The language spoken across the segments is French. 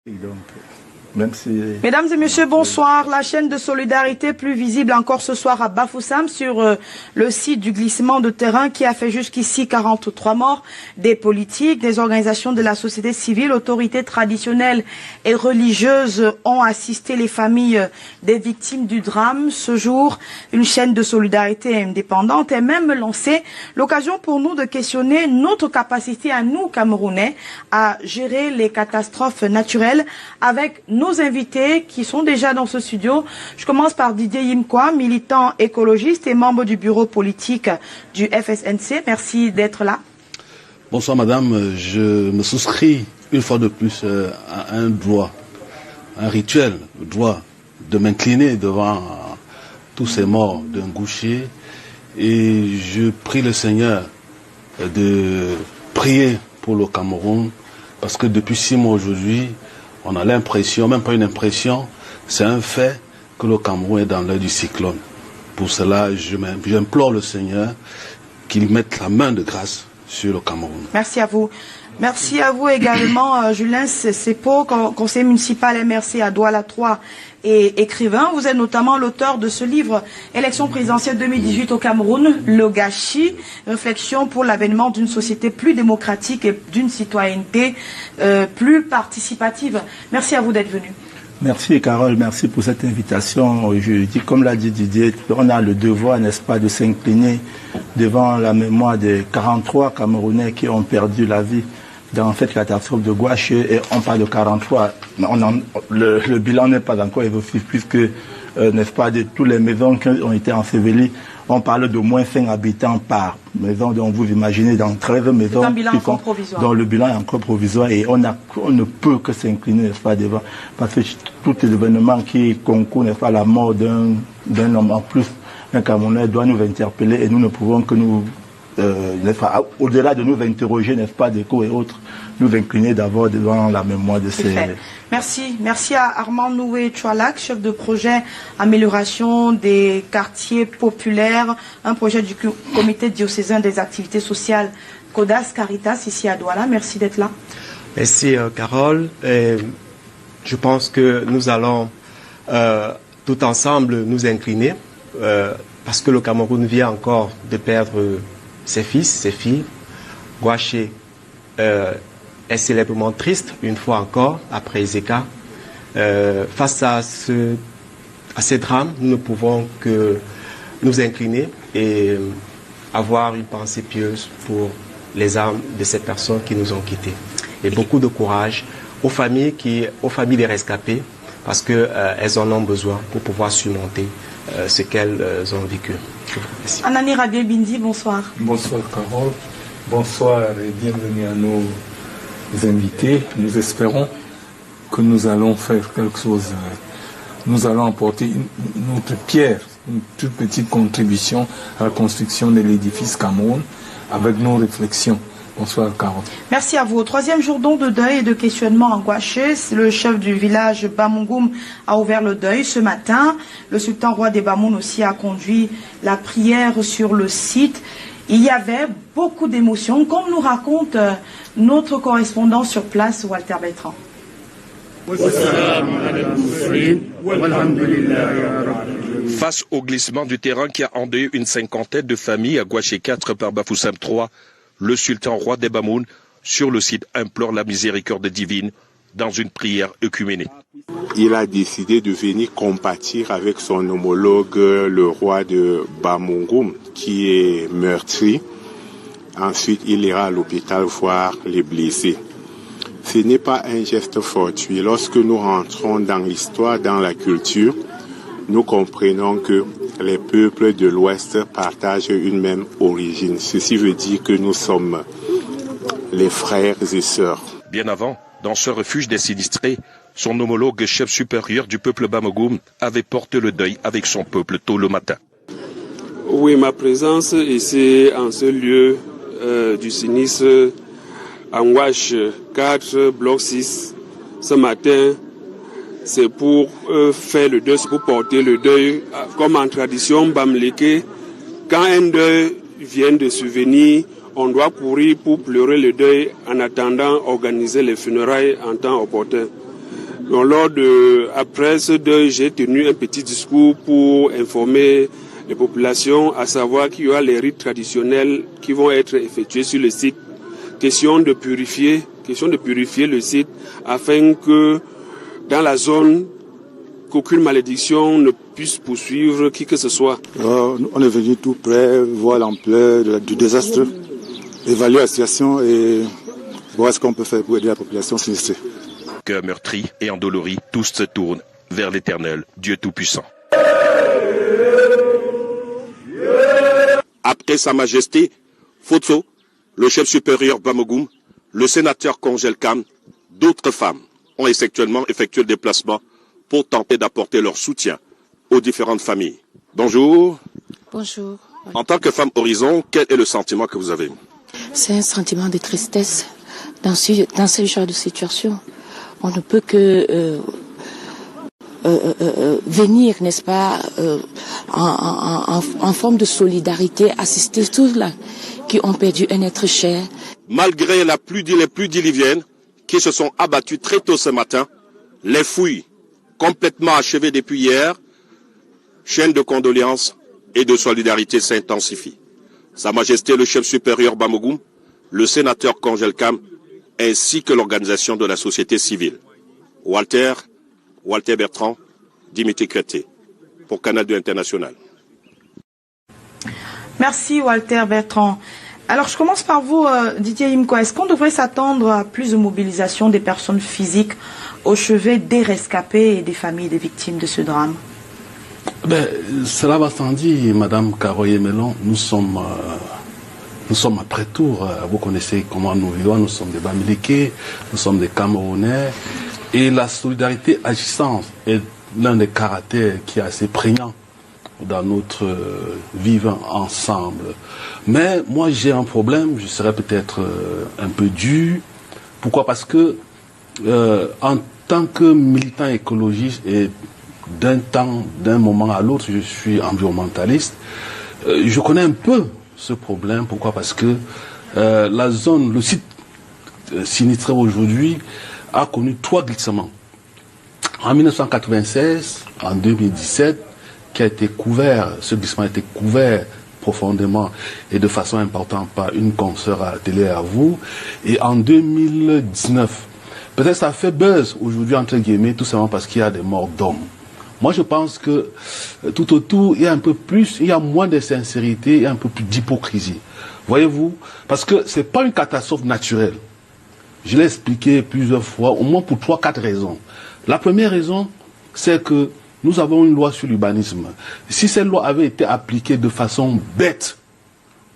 Et donc, même si... Mesdames et messieurs, bonsoir. La chaîne de solidarité plus visible encore ce soir à Bafoussam sur le site du glissement de terrain qui a fait jusqu'ici 43 morts. Des politiques, des organisations de la société civile, autorités traditionnelles et religieuses ont assisté les familles des victimes du drame. Ce jour, une chaîne de solidarité indépendante est même lancée. L'occasion pour nous de questionner notre capacité à nous, Camerounais, à gérer les catastrophes naturelles avec nos invités qui sont déjà dans ce studio. Je commence par Didier Yimkwa, militant écologiste et membre du bureau politique du FSNC. Merci d'être là. Bonsoir madame, je me souscris une fois de plus à un droit, un rituel, le droit de m'incliner devant tous ces morts d'un goucher, et je prie le Seigneur de prier pour le Cameroun, parce que depuis 6 mois aujourd'hui, on a l'impression, même pas une impression, c'est un fait que le Cameroun est dans l'œil du cyclone. Pour cela, j'implore le Seigneur qu'il mette la main de grâce sur le Cameroun. Merci à vous. Merci à vous également, Julien Sepo, conseiller municipal MRC à Douala 3 et écrivain. Vous êtes notamment l'auteur de ce livre « Élection présidentielle 2018 au Cameroun, le gâchis », réflexion pour l'avènement d'une société plus démocratique et d'une citoyenneté plus participative. Merci à vous d'être venu. Merci Carole, merci pour cette invitation. Je dis, comme l'a dit Didier, on a le devoir, n'est-ce pas, de s'incliner devant la mémoire des 43 Camerounais qui ont perdu la vie dans cette catastrophe de Gouaché. Et on parle de 43, mais le bilan n'est pas encore exhaustif puisque, n'est-ce pas, de toutes les maisons qui ont été ensevelies, on parle de moins 5 habitants par maison. Donc vous imaginez dans 13 maisons dont le bilan est encore provisoire, et on ne peut que s'incliner, n'est-ce pas, devant, parce que tout événement qui concourt, n'est-ce pas, à la mort d'un homme en plus, un Camerounais doit nous interpeller, et nous ne pouvons que nous, n'est-ce pas, au-delà de nous interroger, n'est-ce pas, d'écho et autres, nous incliner d'abord devant la mémoire de ces... Merci. Merci à Armand Noué-Choualak, chef de projet amélioration des quartiers populaires, un projet du comité diocésain des activités sociales CODAS Caritas ici à Douala. Merci d'être là. Merci Carole. Je pense que nous allons tout ensemble nous incliner parce que le Cameroun vient encore de perdre ses fils, ses filles. Gouaché est célèbrement triste, une fois encore, après Zeka. Face à ces drames, nous ne pouvons que nous incliner et avoir une pensée pieuse pour les âmes de ces personnes qui nous ont quittés. Et beaucoup de courage aux familles des rescapés, parce qu'elles en ont besoin pour pouvoir surmonter ce qu'elles ont vécu. Anani Rabie Bindi, bonsoir. Bonsoir Carole, bonsoir et bienvenue à nos invités. Nous espérons que nous allons faire quelque chose. Nous allons apporter notre pierre, une toute petite contribution à la construction de l'édifice Cameroun avec nos réflexions. Bonsoir Carole. Merci à vous. Au 3e jour de deuil et de questionnement en Gouaché, le chef du village Bamongoum a ouvert le deuil ce matin. Le sultan roi des Bamoun aussi a conduit la prière sur le site. Il y avait beaucoup d'émotions, comme nous raconte notre correspondant sur place, Walter Bertrand. Face au glissement du terrain qui a endeuillé une cinquantaine de familles à Gouaché 4 par Bafoussam 3, le sultan roi des Bamoun sur le site implore la miséricorde divine dans une prière œcuménique. Il a décidé de venir compatir avec son homologue, le roi de Bamongoum, qui est meurtri. Ensuite, il ira à l'hôpital voir les blessés. Ce n'est pas un geste fortuit. Lorsque nous rentrons dans l'histoire, dans la culture, nous comprenons que les peuples de l'Ouest partagent une même origine. Ceci veut dire que nous sommes les frères et sœurs. Bien avant, dans ce refuge des sinistrés, son homologue chef supérieur du peuple Bamongoum avait porté le deuil avec son peuple tôt le matin. Oui, ma présence ici en ce lieu du sinistre en Gouache 4, bloc 6, ce matin, c'est pour faire le deuil, c'est pour porter le deuil. Comme en tradition bamléké, quand un deuil vient de survenir, on doit courir pour pleurer le deuil en attendant organiser les funérailles en temps opportun. Donc, lors de après ce deuil, j'ai tenu un petit discours pour informer les populations, à savoir qu'il y aura les rites traditionnels qui vont être effectués sur le site. Question de purifier le site afin que dans la zone, qu'aucune malédiction ne puisse poursuivre qui que ce soit. On est venu tout près, voir l'ampleur du désastre, évaluer la situation et voir ce qu'on peut faire pour aider la population sinistrée. Cœur meurtri et endolori, tous se tournent vers l'Éternel, Dieu Tout-Puissant. Après Sa Majesté, Fotso, le chef supérieur Bamougoum, le sénateur Konjelkam, d'autres femmes ont effectué le déplacement pour tenter d'apporter leur soutien aux différentes familles. Bonjour. Bonjour. En tant que femme Horizon, quel est le sentiment que vous avez? C'est un sentiment de tristesse dans ce genre de situation. On ne peut que venir, n'est-ce pas, en forme de solidarité, assister tous là qui ont perdu un être cher. Malgré les pluies diluviennes qui se sont abattues très tôt ce matin, les fouilles complètement achevées depuis hier, chaîne de condoléances et de solidarité s'intensifie. Sa Majesté le chef supérieur Bamougoum, le sénateur Konjelkam, ainsi que l'organisation de la société civile. Walter Bertrand, Dimitri Crété, pour Canal 2 International. Merci Walter Bertrand. Alors je commence par vous, Didier Imko. Est-ce qu'on devrait s'attendre à plus de mobilisation des personnes physiques au chevet des rescapés et des familles des victimes de ce drame? Cela va sans dire, Madame Karoye-Melon, nous sommes après tout, vous connaissez comment nous vivons, nous sommes des Bamileke, nous sommes des Camerounais, et la solidarité agissante est l'un des caractères qui est assez prégnant dans notre vivre ensemble. Mais moi j'ai un problème, je serais peut-être un peu dur. Pourquoi? Parce que en tant que militant écologiste et d'un moment à l'autre, je suis environnementaliste, je connais un peu ce problème. Pourquoi? Parce que le site sinistré aujourd'hui a connu 3 glissements. En 1996, en 2017, ce glissement a été couvert profondément et de façon importante par une consoeur à la télé à vous. Et en 2019, peut-être ça fait buzz aujourd'hui entre guillemets, tout simplement parce qu'il y a des morts d'hommes. Moi je pense que tout autour, il y a moins de sincérité et un peu plus d'hypocrisie. Voyez-vous? Parce que c'est pas une catastrophe naturelle. Je l'ai expliqué plusieurs fois, au moins pour 3-4 raisons. La première raison, c'est que nous avons une loi sur l'urbanisme. Si cette loi avait été appliquée de façon bête,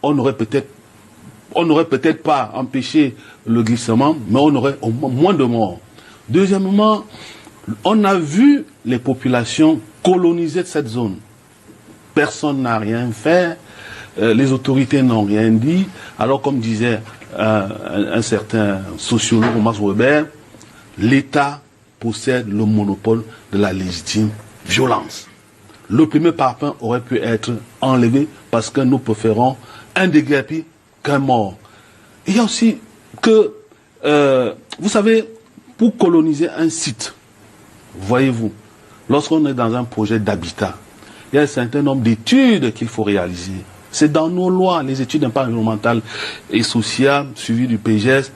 on n'aurait peut-être pas empêché le glissement, mais on aurait au moins de morts. Deuxièmement, on a vu les populations coloniser cette zone. Personne n'a rien fait, les autorités n'ont rien dit. Alors, comme disait un certain sociologue, Max Weber, l'État possède le monopole de la légitime violence. Le premier parpaing aurait pu être enlevé parce que nous préférons un déguerpi qu'un mort. Il y a aussi que, vous savez, pour coloniser un site, voyez-vous, lorsqu'on est dans un projet d'habitat, il y a un certain nombre d'études qu'il faut réaliser. C'est dans nos lois, les études d'impact environnemental et social, suivies du PGS.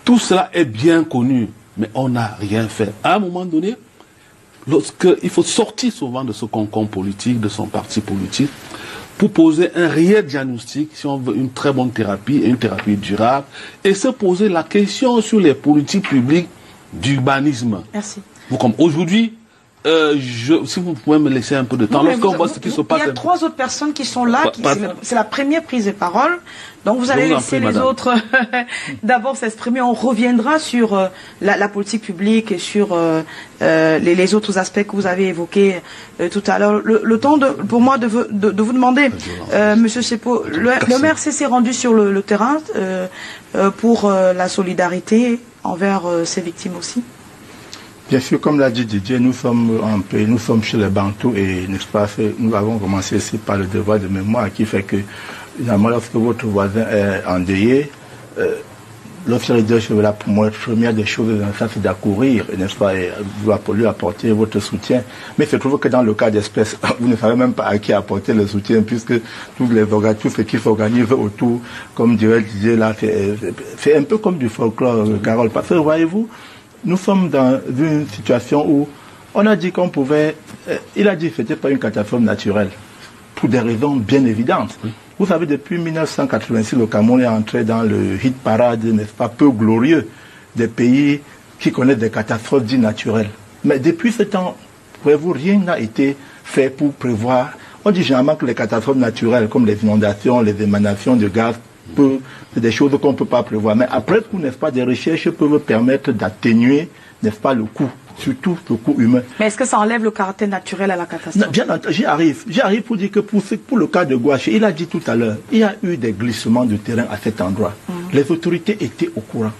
Tout cela est bien connu, mais on n'a rien fait. À un moment donné, il faut sortir souvent de ce concombre politique, de son parti politique, pour poser un réel diagnostic, si on veut une très bonne thérapie, et une thérapie durable, et se poser la question sur les politiques publiques d'urbanisme. Merci. Aujourd'hui, si vous pouvez me laisser un peu de temps, lorsqu'on voit ce qui se passe... Il y a 3 autres personnes qui sont là, c'est la première prise de parole, donc vous allez laisser les autres d'abord s'exprimer. On reviendra sur la politique publique et sur les autres aspects que vous avez évoqués tout à l'heure. Le temps pour moi de vous demander, Monsieur Sepo, le MRC s'est rendu sur le terrain pour la solidarité envers ces victimes aussi. Bien sûr, comme l'a dit Didier, nous sommes en pays, nous sommes chez les Bantous et n'est-ce pas, nous avons commencé ici par le devoir de mémoire qui fait que, évidemment, lorsque votre voisin est endeuillé, L'officier de Chevela, pour moi, la première des choses, ça, c'est d'accourir, n'est-ce pas, et lui apporter votre soutien. Mais il se trouve que dans le cas d'espèce, vous ne savez même pas à qui apporter le soutien, puisque tout ce qui s'organise autour, comme dirait Didier là, c'est un peu comme du folklore, Carole. Parce que, voyez-vous, nous sommes dans une situation où on a dit qu'on pouvait, il a dit que c'était pas une catastrophe naturelle, pour des raisons bien évidentes. Vous savez, depuis 1986, le Cameroun est entré dans le hit parade, n'est-ce pas, peu glorieux, des pays qui connaissent des catastrophes dites naturelles. Mais depuis ce temps, voyez-vous, rien n'a été fait pour prévoir. On dit généralement que les catastrophes naturelles, comme les inondations, les émanations de gaz, c'est des choses qu'on ne peut pas prévoir. Mais après coup, n'est-ce pas, des recherches peuvent permettre d'atténuer, n'est-ce pas, le coût. Surtout le coût humain. Mais est-ce que ça enlève le caractère naturel à la catastrophe? Bien entendu, j'y arrive pour dire que pour le cas de Gouaché, il a dit tout à l'heure, il y a eu des glissements de terrain à cet endroit. Les autorités étaient au courant.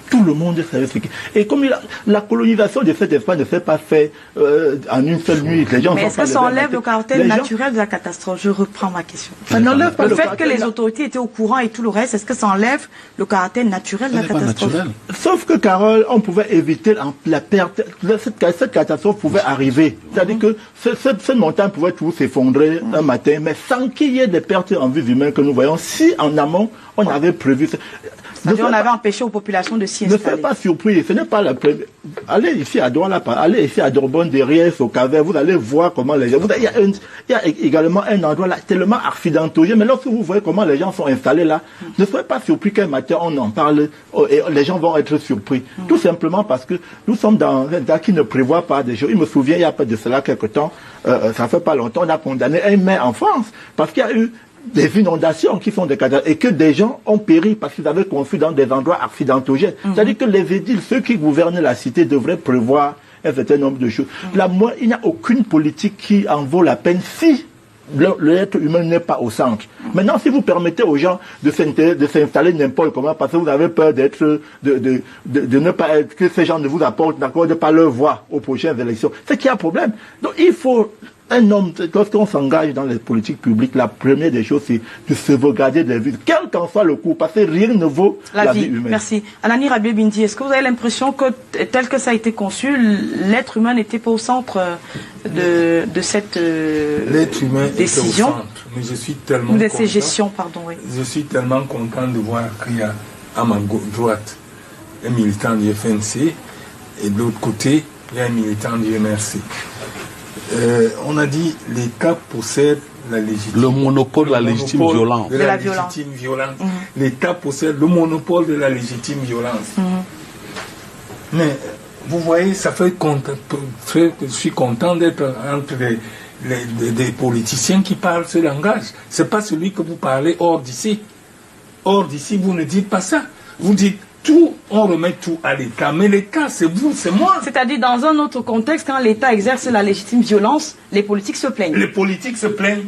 Tout le monde savait ce qui... Et comme la colonisation de cet espace ne s'est pas faite en une seule nuit, les gens... Mais est-ce que ça enlève le caractère naturel de la catastrophe? Je reprends ma question. Ça n'enlève pas le fait que les autorités étaient au courant et tout le reste, est-ce que ça enlève le caractère naturel de la catastrophe? Sauf que, Carole, on pouvait éviter la perte. Cette catastrophe pouvait arriver. C'est-à-dire que cette montagne pouvait tout s'effondrer un matin, mais sans qu'il y ait des pertes en vie humaine que nous voyons. Si en amont, on avait prévu... On avait empêché aux populations de s'y installer. Ne soyez pas surpris, ce n'est pas la première. Allez ici à Douala, allez ici à Dorban, derrière au Caver, vous allez voir comment les gens... Il y a également un endroit là tellement accidentogène, mais lorsque vous voyez comment les gens sont installés là, ne soyez pas surpris qu'un matin on en parle et les gens vont être surpris. Tout simplement parce que nous sommes dans un état qui ne prévoit pas des choses. Il me souvient, il n'y a pas de cela quelque temps, ça fait pas longtemps, on a condamné un maire en France parce qu'il y a eu des inondations qui sont des catastrophes et que des gens ont péri parce qu'ils avaient construit dans des endroits accidentogènes. C'est-à-dire que les édiles, ceux qui gouvernent la cité, devraient prévoir un certain nombre de choses. Là, moi, il n'y a aucune politique qui en vaut la peine si l'être humain n'est pas au centre. Maintenant, si vous permettez aux gens de s'installer n'importe comment parce que vous avez peur d'être, de ne pas être, que ces gens ne vous n'accordent pas leur voix aux prochaines élections, c'est qu'il y a un problème. Donc, il faut un homme, lorsqu'on s'engage dans les politiques publiques, la première des choses, c'est de sauvegarder des vies, quel qu'en soit le coût, parce que rien ne vaut la vie humaine. Merci. Anani Rabié-Bindi, est-ce que vous avez l'impression que, tel que ça a été conçu, l'être humain n'était pas au centre de cette l'être humain décision était au centre, mais je suis tellement ou de content, ces gestions, pardon. Oui. Je suis tellement content de voir qu'il y a à ma droite un militant du FNC et de l'autre côté, il y a un militant du MRC. On a dit l'État possède la légitimité. Le monopole de la légitime violence. De la légitime violence. L'État possède le monopole de la légitime violence. Mais vous voyez, ça fait que je suis content d'être entre des politiciens qui parlent ce langage. C'est pas celui que vous parlez hors d'ici. Hors d'ici, vous ne dites pas ça. Vous dites tout, on remet tout à l'État. Mais l'État, c'est vous, c'est moi. C'est-à-dire, dans un autre contexte, quand l'État exerce la légitime violence, les politiques se plaignent. Les politiques se plaignent.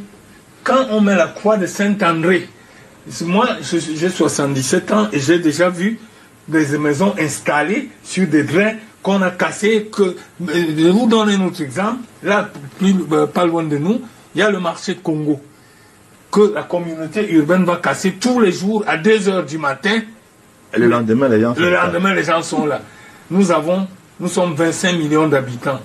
Quand on met la croix de Saint-André, moi, j'ai 77 ans et j'ai déjà vu des maisons installées sur des drains qu'on a cassés. Je vais vous donner un autre exemple. Là, pas loin de nous, il y a le marché de Congo que la communauté urbaine va casser tous les jours à 2 h du matin. Et le lendemain, les gens sont là. Nous sommes 25 millions d'habitants.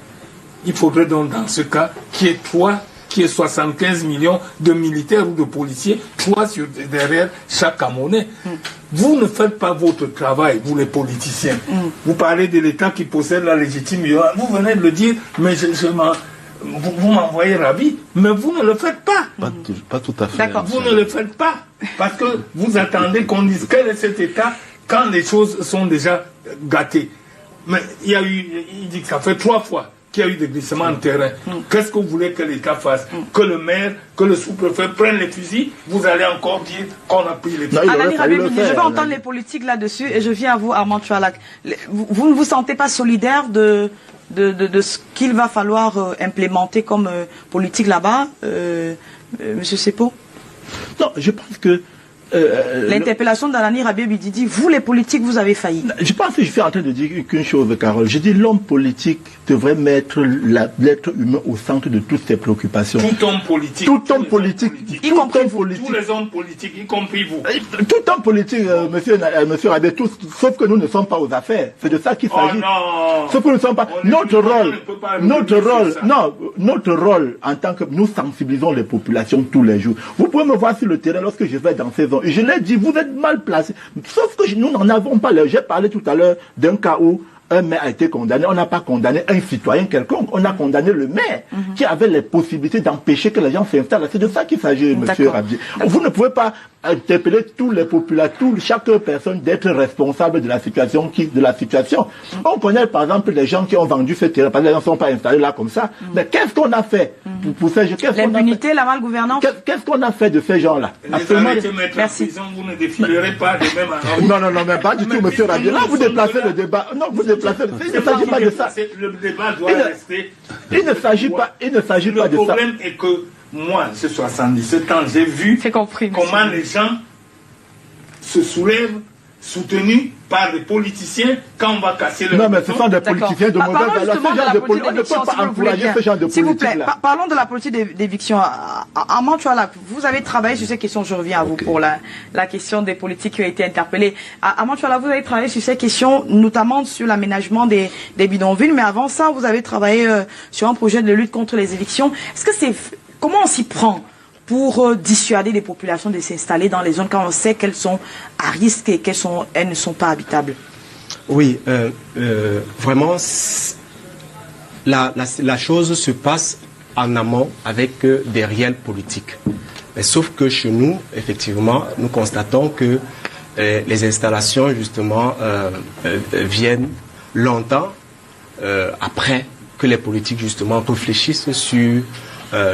Il faudrait donc, dans ce cas, qu'il y ait 75 millions de militaires ou de policiers, 3 derrière chaque Camerounais. Vous ne faites pas votre travail, vous les politiciens. Vous parlez de l'État qui possède la légitime violence. Vous venez de le dire, mais vous m'envoyez ravi, mais vous ne le faites pas. Pas tout à fait. D'accord, vous ne le faites pas. Parce que vous attendez qu'on dise quel est cet État quand les choses sont déjà gâtées. Mais il dit que ça fait 3 fois qu'il y a eu des glissements de terrain. Qu'est-ce que vous voulez que l'État fasse? Que le maire, que le sous-préfet prennent les fusils? Vous allez encore dire qu'on a pris les fusils. Je vais entendre les politiques là-dessus et je viens à vous, Armand Tualac. Vous ne vous sentez pas solidaire de ce qu'il va falloir implémenter comme politique là-bas, Monsieur Sepo? Non, je pense que L'interpellation d'Alani Rabiou Bididi, vous les politiques, vous avez failli. Je pense que je suis en train de dire qu'une chose, Carole. Je dis l'homme politique devrait mettre l'être humain au centre de toutes ses préoccupations. Tout homme politique. Tout homme politique. Y compris Tous les hommes politiques, y compris vous. Tout homme politique, monsieur Rabiou, sauf que nous ne sommes pas aux affaires. C'est de ça qu'il s'agit. Non. Sauf que nous ne sommes pas. Notre rôle en tant que nous sensibilisons les populations tous les jours. Vous pouvez me voir sur le terrain lorsque je vais dans ces zones. Et je l'ai dit, vous êtes mal placés. Sauf que nous n'en avons pas. J'ai parlé tout à l'heure d'un cas où un maire a été condamné. On n'a pas condamné un citoyen quelconque. On a condamné le maire qui avait les possibilités d'empêcher que les gens s'installent. C'est de ça qu'il s'agit, monsieur Rabiou. Vous ne pouvez pas interpeller tous les populations, chaque personne d'être responsable de la situation. On connaît par exemple les gens qui ont vendu ce terrain, parce que les gens ne sont pas installés là comme ça. Mais qu'est-ce qu'on a fait pour ces gens? L'impunité, la malgouvernance. Qu'est-ce qu'on a fait de ces gens-là? Merci. Vous ne défilerez pas de même à... Non, mais pas du tout, monsieur Rabiou. Là, vous déplacez le débat. Non, vous déplacez. Il ne s'agit pas de ça. Le débat doit rester. Il ne s'agit pas de ça. Le problème est que moi, j'ai 77 ans, j'ai vu comment les gens se soulèvent, soutenus par des politiciens, quand on va casser le... Non, mais ce sont des politiciens de mauvaise valeur. On ne peut pas encourager ce genre de politique-là. S'il vous plaît, parlons de la politique d'éviction. Armand Tchouala, vous avez travaillé sur ces questions, je reviens à vous pour la question des politiques qui ont été interpellées. Armand Tchouala, vous avez travaillé sur ces questions, notamment sur l'aménagement des bidonvilles, mais avant ça, vous avez travaillé sur un projet de lutte contre les évictions. Est-ce que c'est... Comment on s'y prend pour dissuader les populations de s'installer dans les zones quand on sait qu'elles sont à risque et qu'elles ne sont pas habitables? Oui, vraiment, la chose se passe en amont avec des réels politiques. Mais sauf que chez nous, effectivement, nous constatons que les installations, justement, viennent longtemps après que les politiques, justement, réfléchissent sur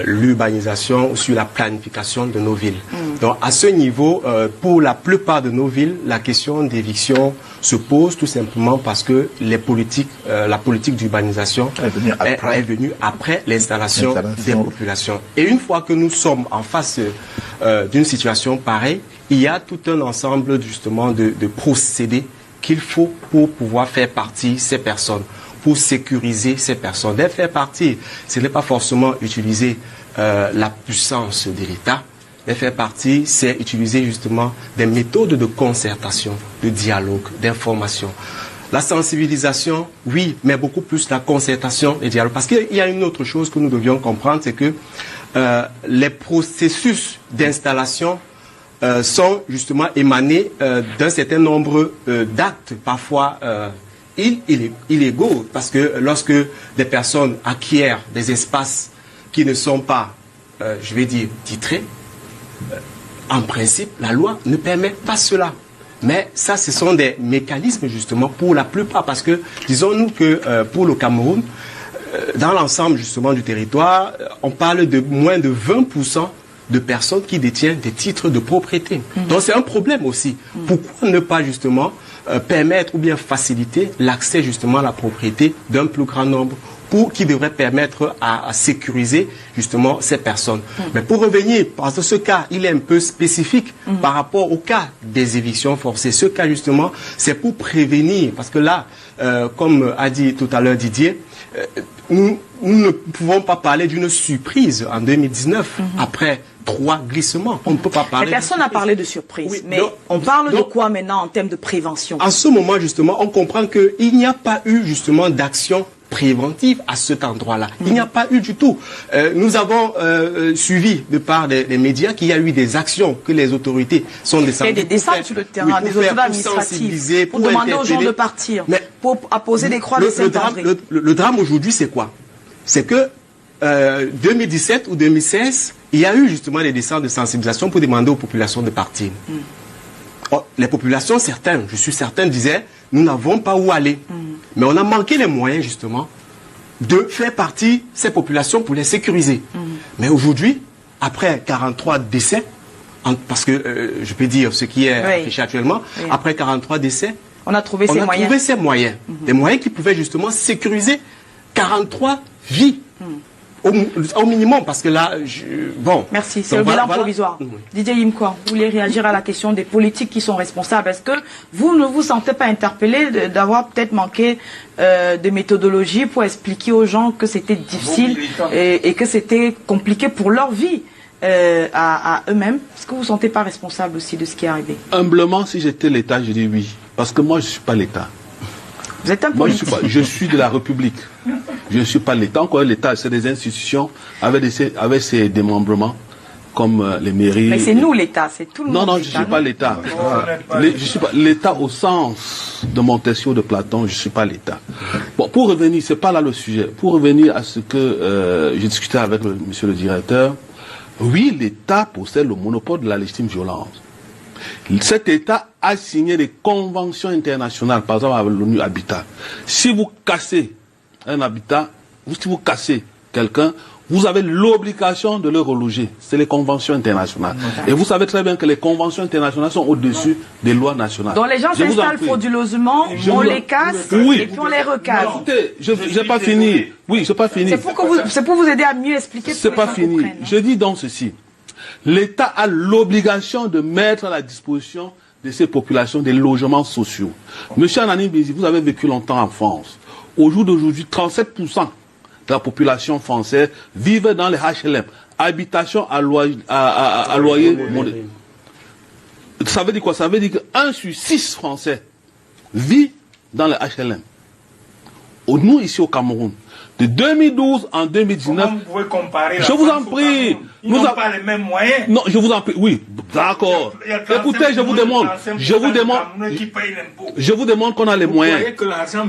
l'urbanisation ou sur la planification de nos villes. Donc à ce niveau, pour la plupart de nos villes, la question d'éviction se pose tout simplement parce que la politique d'urbanisation est venue après l'installation des populations. Et une fois que nous sommes en face d'une situation pareille, il y a tout un ensemble justement de procédés qu'il faut pour pouvoir faire partie ces personnes, pour sécuriser ces personnes. D'être faire partie, ce n'est pas forcément utiliser la puissance de l'État. D'être faire partie, c'est utiliser justement des méthodes de concertation, de dialogue, d'information. La sensibilisation, oui, mais beaucoup plus la concertation et dialogue. Parce qu'il y a une autre chose que nous devions comprendre, c'est que les processus d'installation sont justement émanés d'un certain nombre d'actes, parfois illégaux, parce que lorsque des personnes acquièrent des espaces qui ne sont pas, je vais dire, titrés, en principe, la loi ne permet pas cela. Mais ça, ce sont des mécanismes justement pour la plupart, parce que disons-nous que pour le Cameroun, dans l'ensemble justement du territoire, on parle de moins de 20% de personnes qui détiennent des titres de propriété. Donc c'est un problème aussi. Pourquoi ne pas justement permettre ou bien faciliter l'accès justement à la propriété d'un plus grand nombre qui devrait permettre à sécuriser justement ces personnes. Mais pour revenir, parce que ce cas, il est un peu spécifique par rapport au cas des évictions forcées. Ce cas justement, c'est pour prévenir, parce que là, comme a dit tout à l'heure Didier, nous ne pouvons pas parler d'une surprise en 2019, après 3 glissements. On ne peut pas parler. Mais personne n'a parlé de surprise. Oui, mais on parle de quoi maintenant en termes de prévention? En ce moment, justement, on comprend qu'il n'y a pas eu justement d'action préventive à cet endroit-là. Il n'y a pas eu du tout. Nous avons suivi de par les médias qu'il y a eu des actions que les autorités sont descendues. Il y a des descentes sur le terrain, des autorités administratives, pour demander aux gens de partir, pour apposer des croix de Saint-André. Le drame aujourd'hui, c'est quoi? C'est que 2017 ou 2016, il y a eu justement des descentes de sensibilisation pour demander aux populations de partir. Les populations, certains, je suis certain, disaient, nous n'avons pas où aller. Mais on a manqué les moyens, justement, de faire partie ces populations pour les sécuriser. Mais aujourd'hui, après 43 décès, parce que je peux dire ce qui est affiché actuellement, après 43 décès, on a trouvé ces moyens. Des moyens qui pouvaient justement sécuriser 43 vies. Au minimum, parce que là, bon. Merci, c'est le bilan provisoire. Didier Yimkwa, vous voulez réagir à la question des politiques qui sont responsables. Est-ce que vous ne vous sentez pas interpellé d'avoir peut-être manqué de méthodologie pour expliquer aux gens que c'était difficile et que c'était compliqué pour leur vie à eux-mêmes? Est-ce que vous ne vous sentez pas responsable aussi de ce qui est arrivé? Humblement, si j'étais l'État, je dis oui. Parce que moi, je ne suis pas l'État. Vous êtes un politique. Moi, je suis de la République. Je ne suis pas l'État. Encore l'État, c'est des institutions avec ses démembrements, comme les mairies. Mais c'est nous l'État, c'est tout le monde. Non, je ne suis pas l'État. Je suis pas l'État au sens de Montesquieu, de Platon, je ne suis pas l'État. Bon, pour revenir, c'est pas là le sujet. Pour revenir à ce que j'ai discuté avec monsieur le directeur, oui, l'État possède le monopole de la légitime violence. Cet État a signé des conventions internationales, par exemple avec l'ONU Habitat. Si vous cassez un habitat, si vous cassez quelqu'un, vous avez l'obligation de le reloger. C'est les conventions internationales. Et vous savez très bien que les conventions internationales sont au-dessus des lois nationales. Donc les gens s'installent frauduleusement, on les casse et puis on les recase. Écoutez, je n'ai pas fini. Oui, je n'ai pas fini. C'est pour vous aider à mieux expliquer. C'est pas fini. Je dis donc ceci. L'État a l'obligation de mettre à la disposition de ces populations des logements sociaux. Monsieur Anani Bézi, vous avez vécu longtemps en France. Au jour d'aujourd'hui, 37% de la population française vivent dans les HLM, habitation à loyer modéré. Ça veut dire quoi? Ça veut dire que 1 sur 6 Français vit dans les HLM. Nous, ici au Cameroun, de 2012 en 2019, comment vous pouvez comparer je vous en prie. Ils n'ont pas les mêmes moyens. Non, je vous en prie. Oui, d'accord. Écoutez, je vous demande qu'on a les moyens.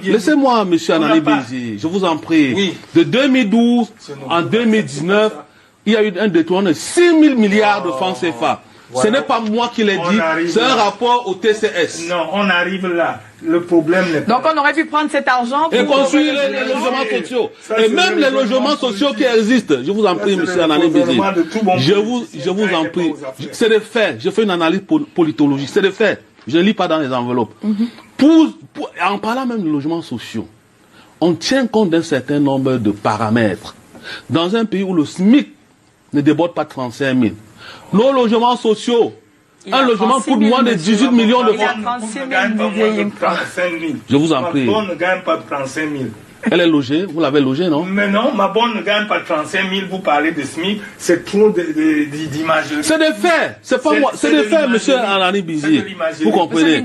Laissez-moi, monsieur Anani Bézi, je vous en prie. Oui. De 2012 en 2019, il y a eu un détournement de 6 000 milliards de francs CFA. Ce n'est pas moi qui l'ai dit, c'est un rapport au TCS. Non, on arrive là. Le problème n'est pas... Donc on aurait pu prendre cet argent pour... Et construire les logements sociaux. Et même les logements sociaux qui existent. Je vous en prie, monsieur Anani Bézi. Je vous en prie. C'est des faits. Je fais une analyse politologique. C'est des faits. Je ne lis pas dans les enveloppes. En parlant même de logements sociaux, on tient compte d'un certain nombre de paramètres. Dans un pays où le SMIC ne déborde pas 35 000, nos logements sociaux, un logement coûte moins de 18 millions de francs. Je vous en prie. Ma bonne ne gagne pas 35 000. Elle est logée, vous l'avez logée, non? Mais non, ma bonne ne gagne pas 35 000. Vous parlez de SMIC, c'est trop d'images. C'est des faits, c'est pas moi, c'est des faits, monsieur Anani Bézi. Vous comprenez?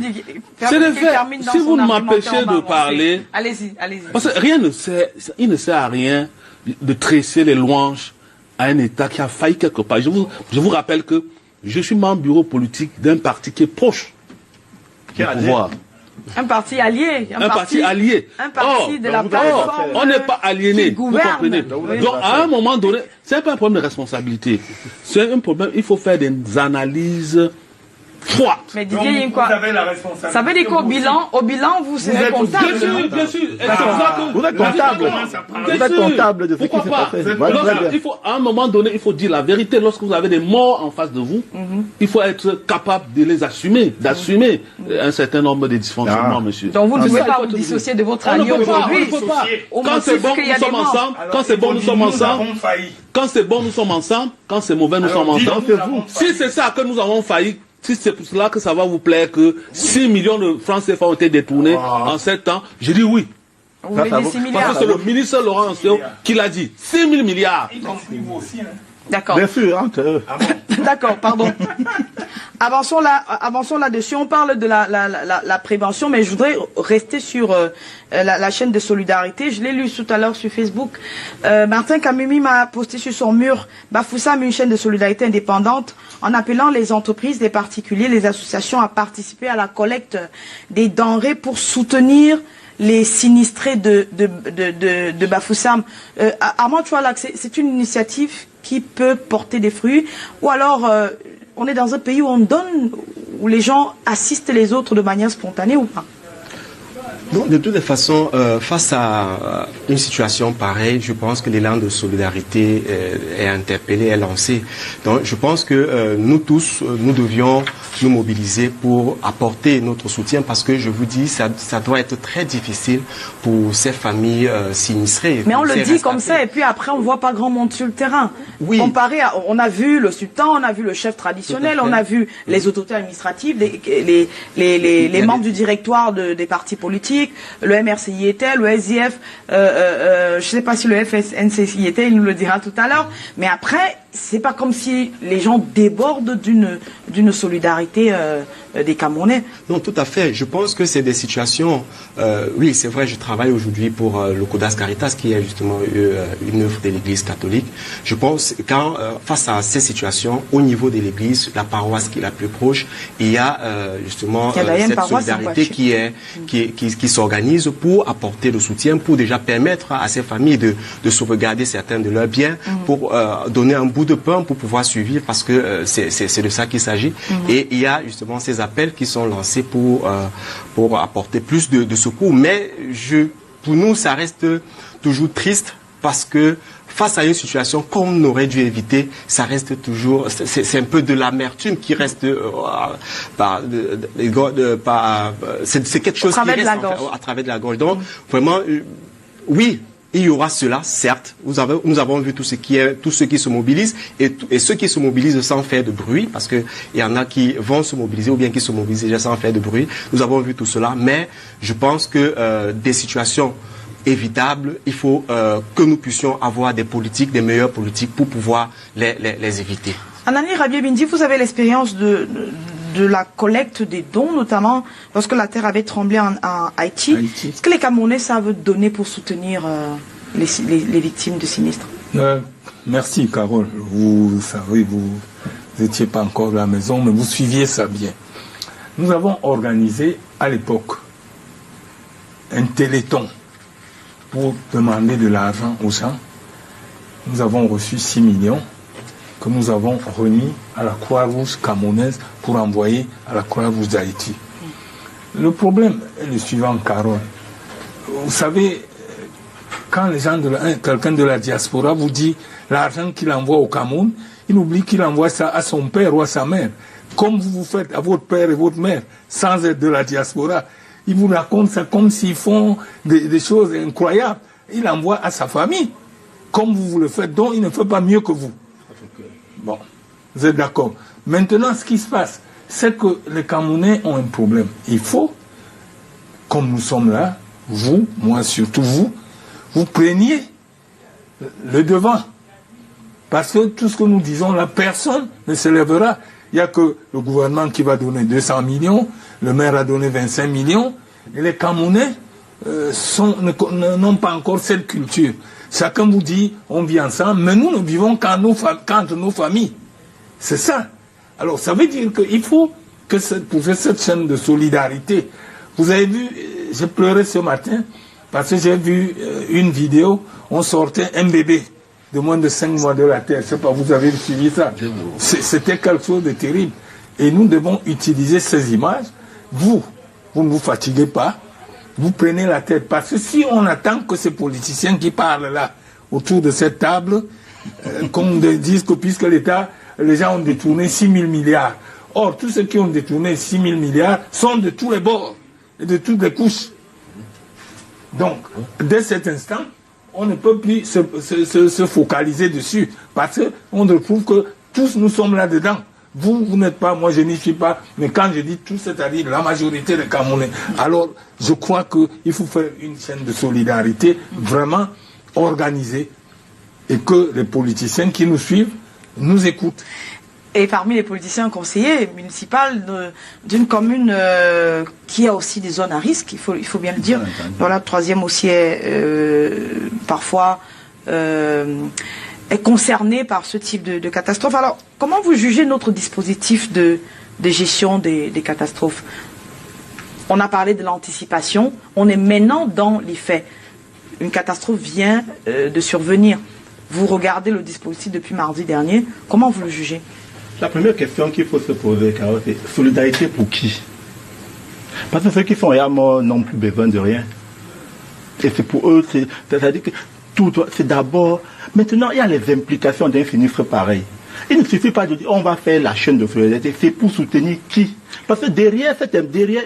C'est des faits. Si vous m'empêchez de parler, allez-y. Parce que il ne sert à rien de tresser les louanges à un État qui a failli quelque part. Je vous rappelle que je suis membre bureau politique d'un parti qui est proche du pouvoir. Un parti allié. Un parti allié. Un parti de la plateforme. On n'est pas aliéné. Vous comprenez? Donc, à un moment donné, c'est pas un problème de responsabilité. C'est un problème, il faut faire des analyses froides. Mais Didier Yimkwa, vous avez la responsabilité. Ça veut dire qu'au bilan, vous serez comptable. Bien sûr. Vous êtes comptable. Vous êtes comptable de ce qui s'est passé. À un moment donné, il faut dire la vérité. Lorsque vous avez des morts en face de vous, il faut être capable de les assumer, d'assumer un certain nombre de dysfonctionnements, monsieur. Donc vous ne pouvez pas vous dissocier de votre allié aujourd'hui. Quand c'est bon, nous sommes ensemble. Quand c'est bon, nous sommes ensemble. Quand c'est bon, nous sommes ensemble. Quand c'est mauvais, nous sommes ensemble. Si c'est ça que nous avons failli, si c'est pour cela que ça va vous plaire que 6 millions de francs CFA ont été détournés en 7 ans, je dis oui. Parce que c'est le ministre Laurent Anciot qui l'a dit. 6 000 milliards. D'accord. Bien sûr. D'accord, pardon. Avançons là-dessus. On parle de la prévention, mais je voudrais rester sur la chaîne de solidarité. Je l'ai lu tout à l'heure sur Facebook. Martin Kamimi m'a posté sur son mur Bafoussam, une chaîne de solidarité indépendante, en appelant les entreprises, les particuliers, les associations à participer à la collecte des denrées pour soutenir les sinistrés de Bafoussam. Armand, tu vois là, c'est une initiative qui peut porter des fruits, ou alors on est dans un pays où on donne, où les gens assistent les autres de manière spontanée ou pas? Donc, de toutes les façons, face à une situation pareille, je pense que l'élan de solidarité est interpellé, est lancé. Donc, je pense que nous tous, nous devions nous mobiliser pour apporter notre soutien parce que, je vous dis, ça doit être très difficile pour ces familles sinistrées. Mais on le dit comme ça et puis après, on ne voit pas grand monde sur le terrain. Oui. Comparé à, on a vu le sultan, on a vu le chef traditionnel, on a vu les autorités administratives, les membres du directoire des partis politiques, le MRC y était, le SIF, je ne sais pas si le FNC y était, il nous le dira tout à l'heure, mais après, c'est pas comme si les gens débordent d'une solidarité des Camerounais. Non, tout à fait. Je pense que c'est des situations... oui, c'est vrai, je travaille aujourd'hui pour le Codas Caritas, qui est justement une œuvre de l'Église catholique. Je pense quand face à ces situations, au niveau de l'Église, la paroisse qui est la plus proche, il y a justement cette solidarité qui s'organise pour apporter le soutien, pour déjà permettre à ces familles de sauvegarder certains de leurs biens, pour donner un bout de pain pour pouvoir suivre, parce que c'est de ça qu'il s'agit. Et il y a justement ces appels qui sont lancés pour apporter plus de secours. Mais pour nous, ça reste toujours triste parce que face à une situation qu'on aurait dû éviter, ça reste toujours, c'est un peu de l'amertume qui reste, c'est quelque chose qui reste à travers de la gorge. Donc, vraiment, oui, il y aura cela, certes. Nous avons vu tous ceux qui se mobilisent et ceux qui se mobilisent sans faire de bruit, parce qu'il y en a qui vont se mobiliser ou bien qui se mobilisent déjà sans faire de bruit. Nous avons vu tout cela, mais je pense que des situations évitables, il faut que nous puissions avoir des politiques, des meilleures politiques pour pouvoir les éviter. Anani Rabié-Bindi, vous avez l'expérience de la collecte des dons, notamment lorsque la terre avait tremblé en Haïti. Est-ce que les Camerounais savent donner pour soutenir les victimes de sinistres? Merci Carole. Vous savez, vous n'étiez pas encore à la maison, mais vous suiviez ça bien. Nous avons organisé à l'époque un téléthon pour demander de l'argent aux gens. Nous avons reçu 6 millions que nous avons remis à la Croix-Rouge camerounaise pour envoyer à la Croix-Rouge d'Haïti. Le problème est le suivant, Carole. Vous savez, quand les gens quelqu'un de la diaspora vous dit l'argent qu'il envoie au Cameroun, il oublie qu'il envoie ça à son père ou à sa mère. Comme vous faites à votre père et votre mère, sans être de la diaspora. Il vous raconte ça comme s'ils font des choses incroyables. Il envoie à sa famille, comme vous le faites, donc il ne fait pas mieux que vous. Bon, vous êtes d'accord. Maintenant, ce qui se passe, c'est que les Camerounais ont un problème. Il faut, comme nous sommes là, vous, moi surtout vous preniez le devant. Parce que tout ce que nous disons là, personne ne se lèvera. Il n'y a que le gouvernement qui va donner 200 millions, le maire a donné 25 millions, et les Camerounais n'ont pas encore cette culture. Chacun vous dit, on vit ensemble, mais nous ne vivons qu'entre nos familles. C'est ça. Alors, ça veut dire qu'il faut que pour cette chaîne de solidarité, vous avez vu, j'ai pleuré ce matin, parce que j'ai vu une vidéo, on sortait un bébé de moins de 5 mois de la terre. Je ne sais pas, vous avez suivi ça. C'était quelque chose de terrible. Et nous devons utiliser ces images. Vous ne vous fatiguez pas. Vous prenez la tête. Parce que si on attend que ces politiciens qui parlent là, autour de cette table, qu'on dise que puisque l'État, les gens ont détourné 6 000 milliards. Or, tous ceux qui ont détourné 6 000 milliards sont de tous les bords et de toutes les couches. Donc, dès cet instant, on ne peut plus se focaliser dessus. Parce qu'on retrouve que tous nous sommes là-dedans. Vous n'êtes pas, moi je n'y suis pas, mais quand je dis tous, c'est-à-dire la majorité des Camerounais. Alors, je crois qu'il faut faire une chaîne de solidarité vraiment organisée et que les politiciens qui nous suivent nous écoutent. Et parmi les politiciens conseillers municipaux d'une commune qui a aussi des zones à risque, il faut bien le dire. Voilà, le troisième aussi est parfois est concerné par ce type de catastrophe. Alors, comment vous jugez notre dispositif de gestion des catastrophes? On a parlé de l'anticipation, on est maintenant dans les faits. Une catastrophe vient de survenir. Vous regardez le dispositif depuis mardi dernier, comment vous le jugez? La première question qu'il faut se poser, Carole, c'est solidarité pour qui? Parce que ceux qui sont à mort n'ont plus besoin de rien. Et c'est pour eux, c'est-à-dire que tout c'est d'abord... Maintenant, il y a les implications d'un sinistre pareil. Il ne suffit pas de dire on va faire la chaîne de solidarité. C'est pour soutenir qui? Parce que derrière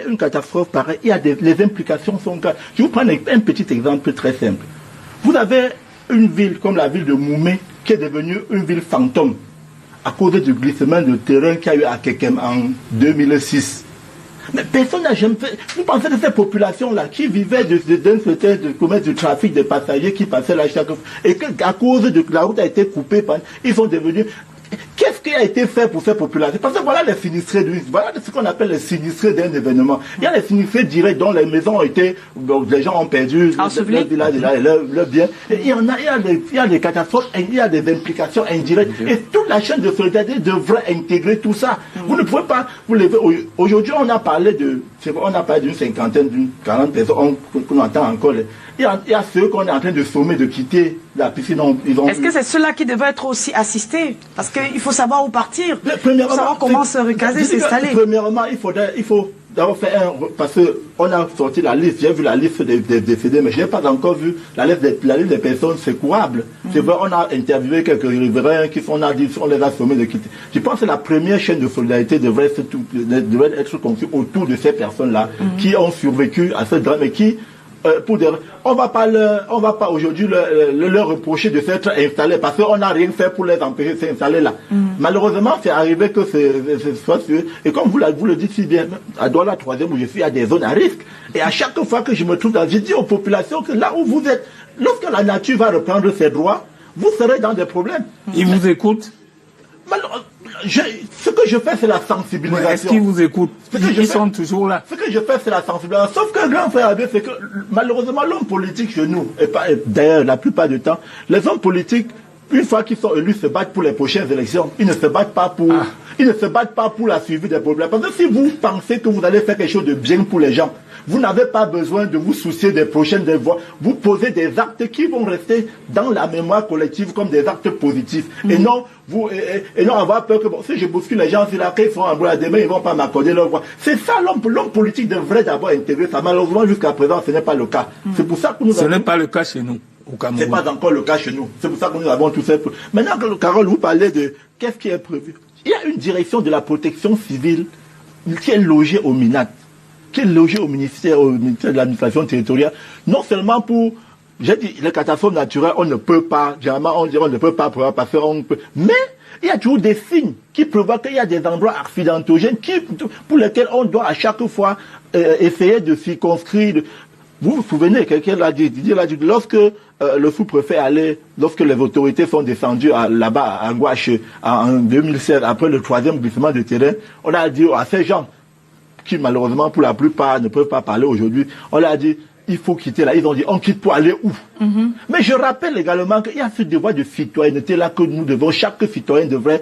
une catastrophe pareille, il y a les implications sont graves. Je vais vous prendre un petit exemple très simple. Vous avez une ville comme la ville de Moumé qui est devenue une ville fantôme à cause du glissement de terrain qu'il y a eu à Kekem en 2006. Mais personne n'a jamais fait. Vous pensez de ces populations-là qui vivaient d'un côté de commerce du trafic de passagers qui passaient là chaque fois et qu'à cause de la route a été coupée, ils sont devenus. Qu'est-ce qui a été fait pour ces populations? Parce que voilà les sinistrés, voilà ce qu'on appelle les sinistrés d'un événement. Il y a les sinistrés directs dont les maisons ont été, les gens ont perdu leur village, leur bien. Et il y a des catastrophes, il y a des implications indirectes. Et toute la chaîne de solidarité devrait intégrer tout ça. Vous ne pouvez pas vous lever. Aujourd'hui, on a parlé d'une cinquantaine, d'une 40 personnes qu'on entend encore. Il y a ceux qu'on est en train de sommer de quitter la piscine. Est-ce que c'est ceux-là qui devraient être aussi assistés? Parce qu'il faut savoir où partir. Il faut savoir comment se recaser, s'installer. Premièrement, il faut d'abord faire parce qu'on a sorti la liste. J'ai vu la liste des décédés, mais je n'ai pas encore vu la liste des personnes secourables. C'est vrai, on a interviewé quelques riverains on les a sommés de quitter. Je pense que la première chaîne de solidarité devrait être construite autour de ces personnes-là qui ont survécu à ce drame et qui on va pas aujourd'hui leur reprocher de s'être installés parce qu'on n'a rien fait pour les empêcher de s'installer là. Malheureusement, c'est arrivé que c'est soit et comme vous le dites si bien, à Douala 3e où je suis, il y a des zones à risque. Et à chaque fois que je me trouve je dis aux populations que là où vous êtes, lorsque la nature va reprendre ses droits, vous serez dans des problèmes. Ils vous écoutent? Ce que je fais, c'est la sensibilisation. Est-ce qu'ils vous écoutent? Ils sont toujours là. Ce que je fais, c'est la sensibilisation. Sauf que grand frère Abé, c'est que malheureusement, l'homme politique chez nous, et d'ailleurs la plupart du temps, les hommes politiques, une fois qu'ils sont élus, se battent pour les prochaines élections. Ils ne se battent pas pour la suivi des problèmes. Parce que si vous pensez que vous allez faire quelque chose de bien pour les gens, vous n'avez pas besoin de vous soucier des prochaines voix. Vous posez des actes qui vont rester dans la mémoire collective comme des actes positifs. Et non avoir peur que si je bouscule les gens, si la ils sont en bois demain, ils ne vont pas m'accorder leur voix. C'est ça, l'homme politique devrait d'abord intégrer ça. Malheureusement, jusqu'à présent, ce n'est pas le cas. C'est pour ça que ce n'est pas le cas chez nous. C'est pas encore le cas chez nous. C'est pour ça que nous avons tout fait. Maintenant, Carole, vous parlez de qu'est-ce qui est prévu. Il y a une direction de la protection civile qui est logée au MINAT, qui est logée au ministère de l'administration territoriale, non seulement pour, j'ai dit, les catastrophes naturelles, on ne peut pas, généralement on dit on ne peut pas prévoir parce qu'on peut, mais il y a toujours des signes qui prévoient qu'il y a des endroits accidentogènes pour lesquels on doit à chaque fois essayer de circonscrire. Vous vous souvenez, quelqu'un l'a dit, lorsque le sous-préfet lorsque les autorités sont descendues là-bas à Gouache en 2016, après le 3e glissement de terrain, on a dit à ces gens, qui malheureusement pour la plupart ne peuvent pas parler aujourd'hui, on leur a dit, il faut quitter là. Ils ont dit, on quitte pour aller où? Mais je rappelle également qu'il y a ce devoir de citoyenneté là que nous devons, chaque citoyen devrait,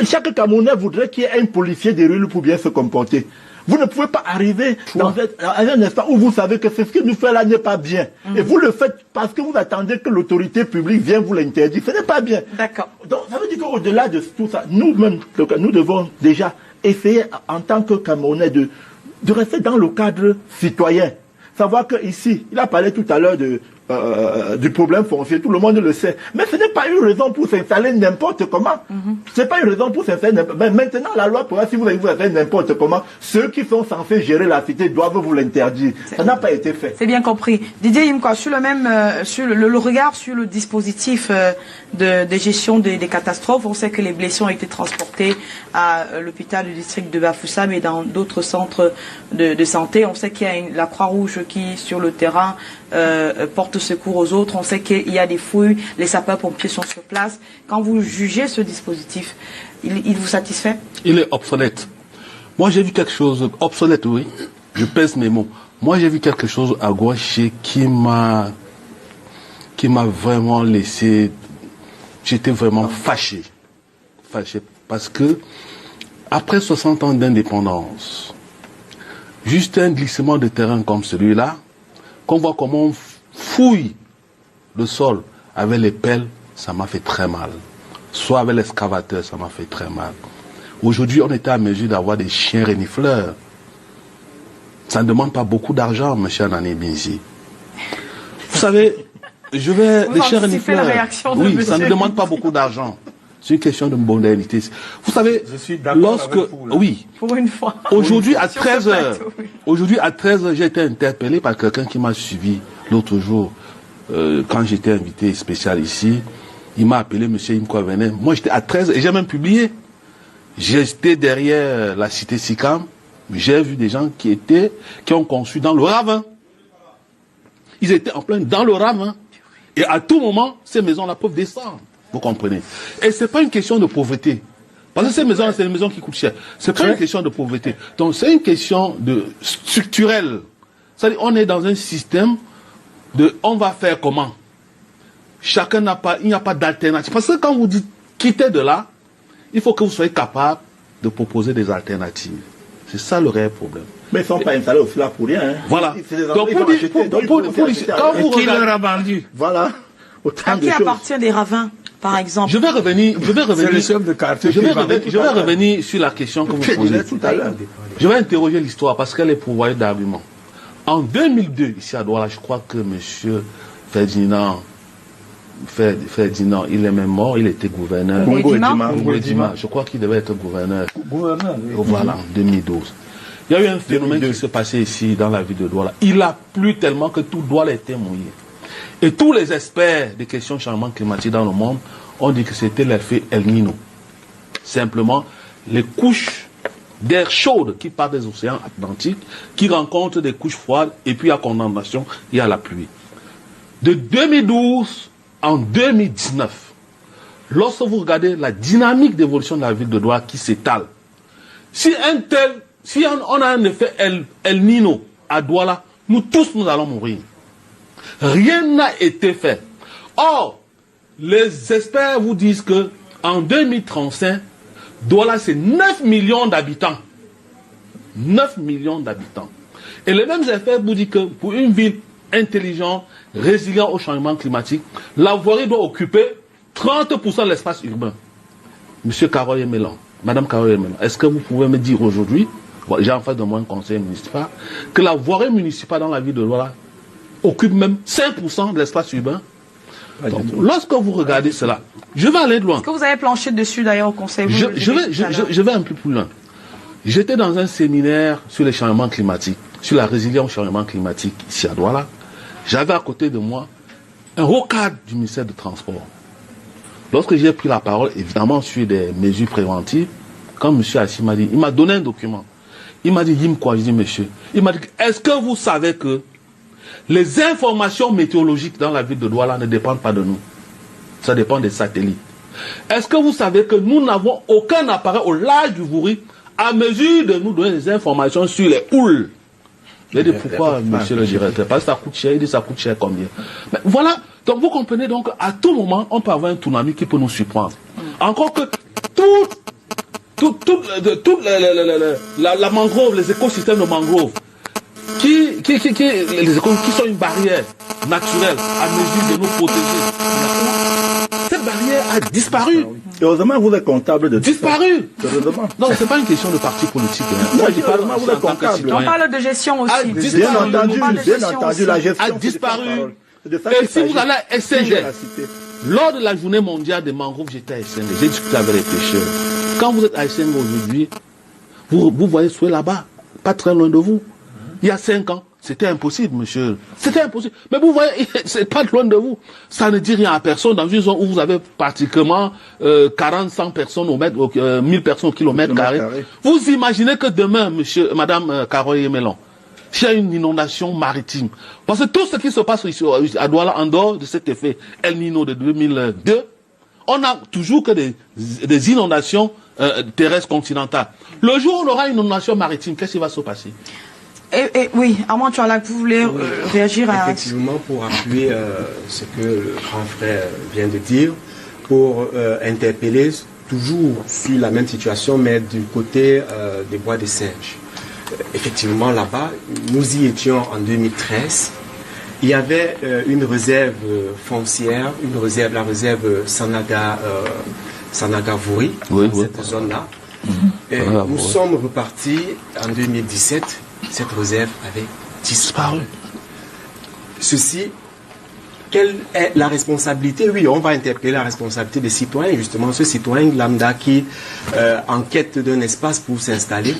chaque Camerounais voudrait qu'il y ait un policier de rue pour bien se comporter. Vous ne pouvez pas arriver dans un instant où vous savez que ce que nous faisons là n'est pas bien. Et vous le faites parce que vous attendez que l'autorité publique vienne vous l'interdire. Ce n'est pas bien. D'accord. Donc ça veut dire qu'au-delà de tout ça, nous-mêmes, nous devons déjà essayer en tant que Camerounais de rester dans le cadre citoyen. Savoir qu'ici, il a parlé tout à l'heure du problème foncier, tout le monde le sait. Mais ce n'est pas une raison pour s'installer n'importe comment. Ce n'est pas une raison pour s'installer n'importe comment. Mais maintenant, la loi pourra, si vous allez vous installer n'importe comment, ceux qui sont censés gérer la cité doivent vous l'interdire. Ça n'a pas été fait. C'est bien compris. Didier Imkwa, sur le regard sur le dispositif de gestion des catastrophes, on sait que les blessés ont été transportés à l'hôpital du district de Bafoussam et dans d'autres centres de santé. On sait qu'il y a la Croix-Rouge qui, sur le terrain, porte secours aux autres. On sait qu'il y a des fouilles, les sapeurs-pompiers sont sur place. Quand vous jugez ce dispositif, il vous satisfait? Il est obsolète. Moi, j'ai vu quelque chose, obsolète, oui, je pèse mes mots. Moi, j'ai vu quelque chose à Gouache qui m'a vraiment laissé, j'étais vraiment fâché parce que après 60 ans d'indépendance, juste un glissement de terrain comme celui-là, qu'on voit comment on fouille le sol avec les pelles, ça m'a fait très mal. Soit avec l'excavateur, ça m'a fait très mal. Aujourd'hui, on était à mesure d'avoir des chiens renifleurs ça ne demande pas beaucoup d'argent, M. Nani Binzi. Vous savez, je vais... Vous anticipez la réaction de oui, ça ne demande pas beaucoup d'argent. C'est une question de modernité. Vous savez, lorsque... Oui. Pour une fois. Aujourd'hui, à 13h, j'ai été interpellé par quelqu'un qui m'a suivi l'autre jour, quand j'étais invité spécial ici. Il m'a appelé, M. Imko Venet. Moi, j'étais à 13h et j'ai même publié. J'étais derrière la cité Sikam. J'ai vu des gens qui ont conçu dans le ravin. Ils étaient en plein dans le ravin. Et à tout moment, ces maisons-là peuvent descendre. Vous comprenez? Et c'est pas une question de pauvreté. Parce que ces maisons-là, c'est des maisons qui coûtent cher. C'est pas une question de pauvreté. Donc, c'est une question de structurelle. C'est-à-dire, on est dans un système de, on va faire comment? Chacun il n'y a pas d'alternative. Parce que quand vous dites quitter de là, il faut que vous soyez capable de proposer des alternatives. C'est ça le réel problème. Mais ils ne sont pas installés aussi là pour rien. Hein. Voilà. Donc, quand vous qui leur a vendu? Voilà. À qui appartient des ravins, par exemple? Je vais revenir. C'est le chef de quartier. Je vais revenir sur la question que vous posez tout à l'heure. Je vais interroger l'histoire parce qu'elle est pourvoyée d'arguments. En 2002, ici à Douala, je crois que M. Ferdinand, il est même mort, il était gouverneur. Je crois qu'il devait être gouverneur. Voilà, en 2012. Il y a eu un phénomène qui s'est passé ici dans la ville de Douala. Il a plu tellement que tout Douala était mouillé. Et tous les experts des questions de changement climatique dans le monde ont dit que c'était l'effet El Nino. Simplement, les couches d'air chaude qui partent des océans Atlantiques, qui rencontrent des couches froides, et puis à condensation, il y a la pluie. De 2012 en 2019, lorsque vous regardez la dynamique d'évolution de la ville de Douala qui s'étale, si on a un effet El Nino à Douala, nous tous nous allons mourir. Rien n'a été fait. Or, les experts vous disent que en 2035, Douala c'est 9 millions d'habitants. 9 millions d'habitants. Et les mêmes experts vous disent que pour une ville intelligente, résiliente au changement climatique, la voirie doit occuper 30% de l'espace urbain. Monsieur Karoye Mélan, Madame Karoye Mélan, est-ce que vous pouvez me dire aujourd'hui, j'ai en face de moi un conseiller municipal, que la voirie municipale dans la ville de Douala occupe même 5% de l'espace urbain? Donc, lorsque vous regardez cela, je vais aller de loin. Est-ce que vous avez planché dessus d'ailleurs au conseil? Je vais un peu plus loin. J'étais dans un séminaire sur les changements climatiques, sur la résilience au changement climatique ici à Douala. J'avais à côté de moi un haut cadre du ministère du Transport. Lorsque j'ai pris la parole, évidemment sur des mesures préventives, quand M. Assi m'a dit, il m'a donné un document. Il m'a dit, Yim quoi? Je dis, monsieur. Il m'a dit, est-ce que vous savez que les informations météorologiques dans la ville de Douala ne dépendent pas de nous? Ça dépend des satellites. Est-ce que vous savez que nous n'avons aucun appareil au large du Vouri à mesure de nous donner des informations sur les houles? J'ai dit, pourquoi, monsieur le directeur? Parce que ça coûte cher. Il dit, ça coûte cher combien? Mais voilà. Donc, vous comprenez, donc, à tout moment, on peut avoir un tsunami qui peut nous surprendre. Encore que la mangrove, les écosystèmes de mangrove, qui sont une barrière naturelle à mesure de nous protéger. Cette barrière a disparu. Heureusement, vous êtes comptable de disparu. Heureusement. Non, c'est pas une question de parti politique. Moi, je parle vous êtes comptable. On parle de gestion aussi. Bien entendu, la gestion a disparu. Et si vous allez à SND, lors de la journée mondiale des mangroves, j'étais à SND. J'ai discuté avec les pêcheurs. Quand vous êtes à SND aujourd'hui, vous voyez Soué là-bas, pas très loin de vous. Il y a 5 ans, c'était impossible, monsieur. C'était impossible. Mais vous voyez, c'est pas loin de vous. Ça ne dit rien à personne dans une zone où vous avez pratiquement 40, 100 personnes au mètre, 1000 personnes au kilomètre carré. Vous imaginez que demain, madame Karoye Mélan, s'il y a une inondation maritime. Parce que tout ce qui se passe ici à Douala, en dehors de cet effet El Nino de 2002, on n'a toujours que des inondations terrestres continentales. Le jour où on aura une inondation maritime, qu'est-ce qui va se passer? Oui, Armand Tchoualak, vous voulez réagir à... Effectivement, pour appuyer ce que le grand frère vient de dire, pour interpeller toujours sur la même situation, mais du côté des bois de singes. Effectivement, là-bas, nous y étions en 2013. Il y avait une réserve foncière, la réserve Sanaga-Vouri, cette zone-là. Nous sommes repartis en 2017 cette réserve avait disparu. Ceci, quelle est la responsabilité? Oui, on va interpeller la responsabilité des citoyens, justement, ce citoyen lambda qui en quête d'un espace pour s'installer,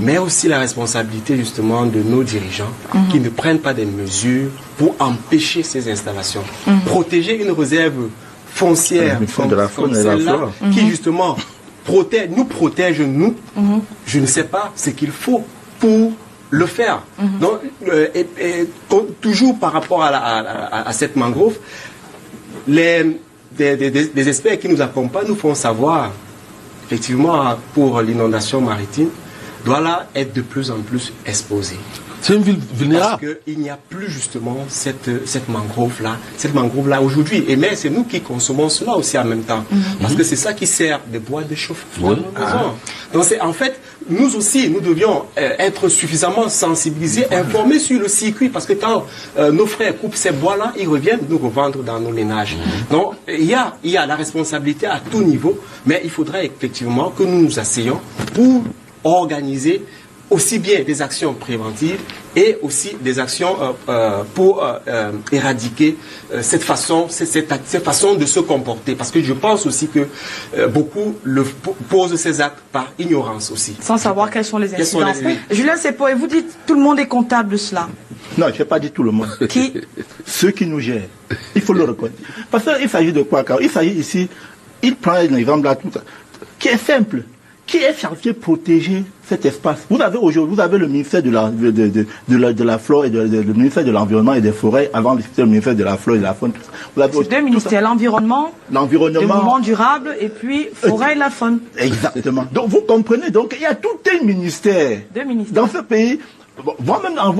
mais aussi la responsabilité, justement, de nos dirigeants qui ne prennent pas des mesures pour empêcher ces installations. Protéger une réserve foncière comme celle-là, qui, justement, nous protège, nous, je ne sais pas ce qu'il faut pour le faire. Donc, toujours par rapport à cette mangrove, des experts qui nous accompagnent nous font savoir, effectivement, pour l'inondation maritime, doit là être de plus en plus exposée. C'est une ville vulnérable. Parce qu'il n'y a plus justement cette mangrove-là. Cette mangrove-là aujourd'hui. Et mais c'est nous qui consommons cela aussi en même temps. Parce que c'est ça qui sert de bois de chauffage. Donc en fait, nous aussi, nous devions être suffisamment sensibilisés, informés sur le circuit. Parce que quand nos frères coupent ces bois-là, ils reviennent nous revendre dans nos ménages. Donc il y a la responsabilité à tout niveau. Mais il faudrait effectivement que nous nous asseyions pour organiser aussi bien des actions préventives et aussi des actions pour éradiquer cette façon de se comporter. Parce que je pense aussi que beaucoup posent ces actes par ignorance aussi. Sans savoir quelles sont les incidences. Julien Sepo, et vous dites tout le monde est comptable de cela? Non, je n'ai pas dit tout le monde. Qui? Ceux qui nous gèrent. Il faut le reconnaître. Parce qu'il s'agit de quoi? Il s'agit ici, il prend un exemple là, tout ça, qui est simple. Qui est chargé de protéger cet espace? Vous avez aujourd'hui, vous avez le ministère de la flore et le ministère de l'environnement et des forêts, avant le ministère de la flore et de la faune. C'est deux ministères, l'environnement, développement durable et puis forêt et la faune. Exactement. Donc vous comprenez, donc il y a tout un ministère. Deux ministères. Dans ce pays. Vous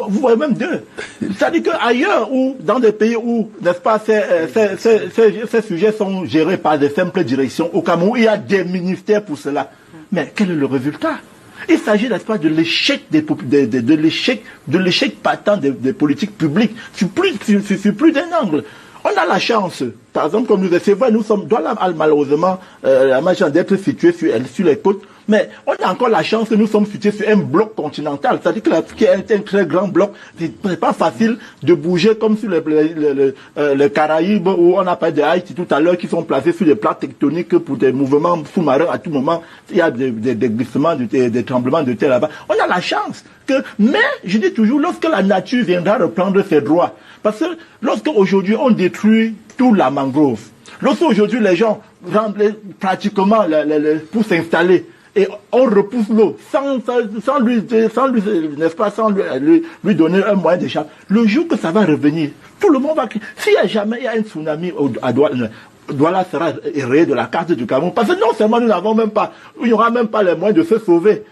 voyez même deux. C'est-à-dire qu'ailleurs, ou dans des pays où, n'est-ce pas, ces sujets sont gérés par des simples directions, au Cameroun, il y a des ministères pour cela. Mais quel est le résultat? Il s'agit, n'est-ce pas, de l'échec de l'échec patent des politiques publiques sur plus d'un angle. On a la chance, par exemple, comme nous, c'est vrai, nous sommes, malheureusement, la majorité d'être situés sur les côtes, mais on a encore la chance que nous sommes situés sur un bloc continental, c'est-à-dire qu'il y a un très grand bloc. C'est pas facile de bouger comme sur les Caraïbes, où on a parlé de Haïti tout à l'heure, qui sont placés sur des plaques tectoniques pour des mouvements sous-marins à tout moment. Il y a des glissements, des tremblements de terre là-bas. On a la chance mais je dis toujours, lorsque la nature viendra reprendre ses droits, parce que lorsque aujourd'hui on détruit toute la mangrove, lorsque aujourd'hui les gens rendent pratiquement pour s'installer, et on repousse l'eau sans lui n'est-ce pas, sans lui donner un moyen d'échappe. Le jour que ça va revenir, tout le monde va crier. S'il y a jamais un tsunami à Douala sera rayé de la carte du Cameroun. Parce que non seulement nous n'avons même pas, il n'y aura même pas les moyens de se sauver.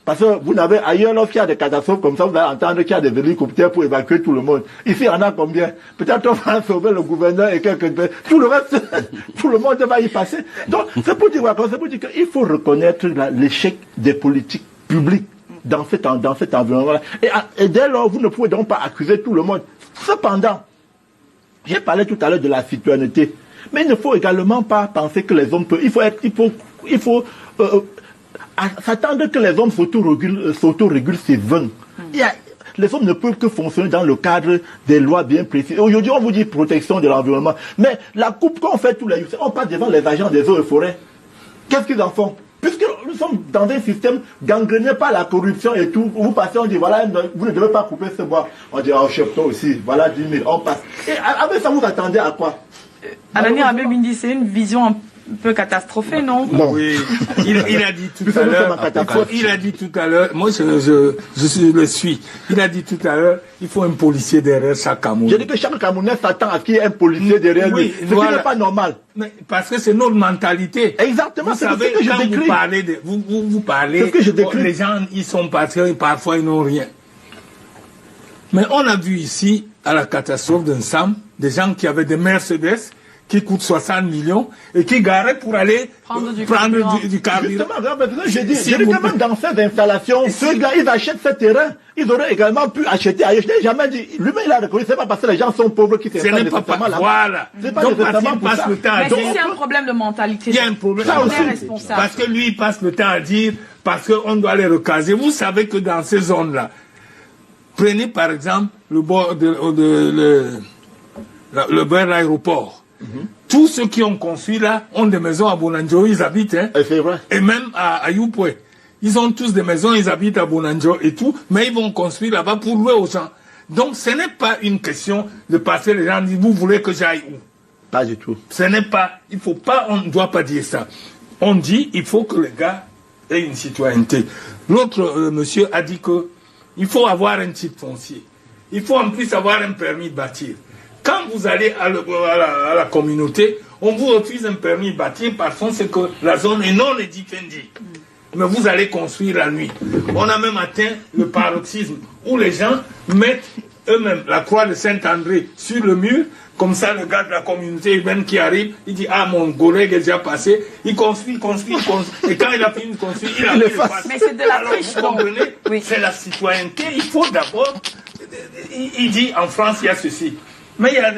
Parce que vous n'avez ailleurs, lorsqu'il y a des catastrophes comme ça, vous allez entendre qu'il y a des hélicoptères pour évacuer tout le monde. Ici, il y en a combien? Peut-être on va sauver le gouverneur et quelques... Tout le reste, tout le monde va y passer. Donc, c'est pour dire quoi? C'est pour dire qu'il faut reconnaître l'échec des politiques publiques dans cet environnement-là. Et dès lors, vous ne pouvez donc pas accuser tout le monde. Cependant, j'ai parlé tout à l'heure de la citoyenneté. Mais il ne faut également pas penser que les hommes peuvent... Il faut s'attendre que les hommes s'autorégulent ces vins. Les hommes ne peuvent que fonctionner dans le cadre des lois bien précises. Aujourd'hui, on vous dit protection de l'environnement. Mais la coupe qu'on fait tous les jours, on passe devant les agents des eaux et forêts. Qu'est-ce qu'ils en font? Puisque nous sommes dans un système gangréné par la corruption et tout, vous passez, on dit, voilà, vous ne devez pas couper ce bois. On dit, oh, chef, toi aussi, voilà 10 000, on passe. Et avec ça, vous attendez à quoi? Alani Abebindi, c'est une vision un peu catastrophée, non? Oui, il a dit tout à l'heure, moi je le suis, il a dit tout à l'heure, il faut un policier derrière chaque Camerounais. Je dis que chaque Camerounais s'attend à ce qu'il y ait un policier derrière lui, ce qui n'est pas normal. Mais parce que c'est notre mentalité. Exactement, c'est ce que je décris. Vous parlez, c'est ce que je décris. Les gens, ils sont partis, parfois ils n'ont rien. Mais on a vu ici, à la catastrophe d'un SAM, des gens qui avaient des Mercedes, qui coûtent 60 millions et qui garaient pour aller prendre du carburant. Justement, je dis que même dans ces installations, ceux-là, ils achètent ce terrain. Ils auraient également pu acheter ailleurs. Je n'ai jamais dit, lui-même il a reconnu, c'est pas parce que les gens sont pauvres qui s'installent nécessairement là. Voilà. C'est pas nécessairement pour ça. Mais si c'est un problème de mentalité, il y a un problème. Parce que lui, il passe le temps à dire, parce qu'on doit les recaser. Vous savez que dans ces zones-là, Prenez par exemple le bord le bord de l'aéroport. Tous ceux qui ont construit là ont des maisons à Bonanjo, ils habitent. Hein. C'est vrai. Et même à Youpoué. Ils ont tous des maisons, ils habitent à Bonanjo et tout, mais ils vont construire là-bas pour louer aux gens. Donc ce n'est pas une question de passer les gens, dire vous voulez que j'aille où? Pas du tout. Ce n'est pas, il faut pas, on ne doit pas dire ça. On dit, il faut que les gars aient une citoyenneté. L'autre monsieur a dit que il faut avoir un titre foncier. Il faut en plus avoir un permis de bâtir. Quand vous allez à la communauté, on vous refuse un permis de bâtir parce que la zone est non édifendie. Mais vous allez construire la nuit. On a même atteint le paroxysme où les gens mettent eux-mêmes la croix de Saint-André sur le mur. Comme ça, le gars de la communauté urbaine qui arrive, il dit, ah, mon collègue est déjà passé. Il construit. Et quand il a fini de construire, il a mis le passe. Mais c'est de la triche. Vous comprenez? Oui. C'est la citoyenneté. Il faut d'abord... Il dit, en France, il y a ceci. Mais il y a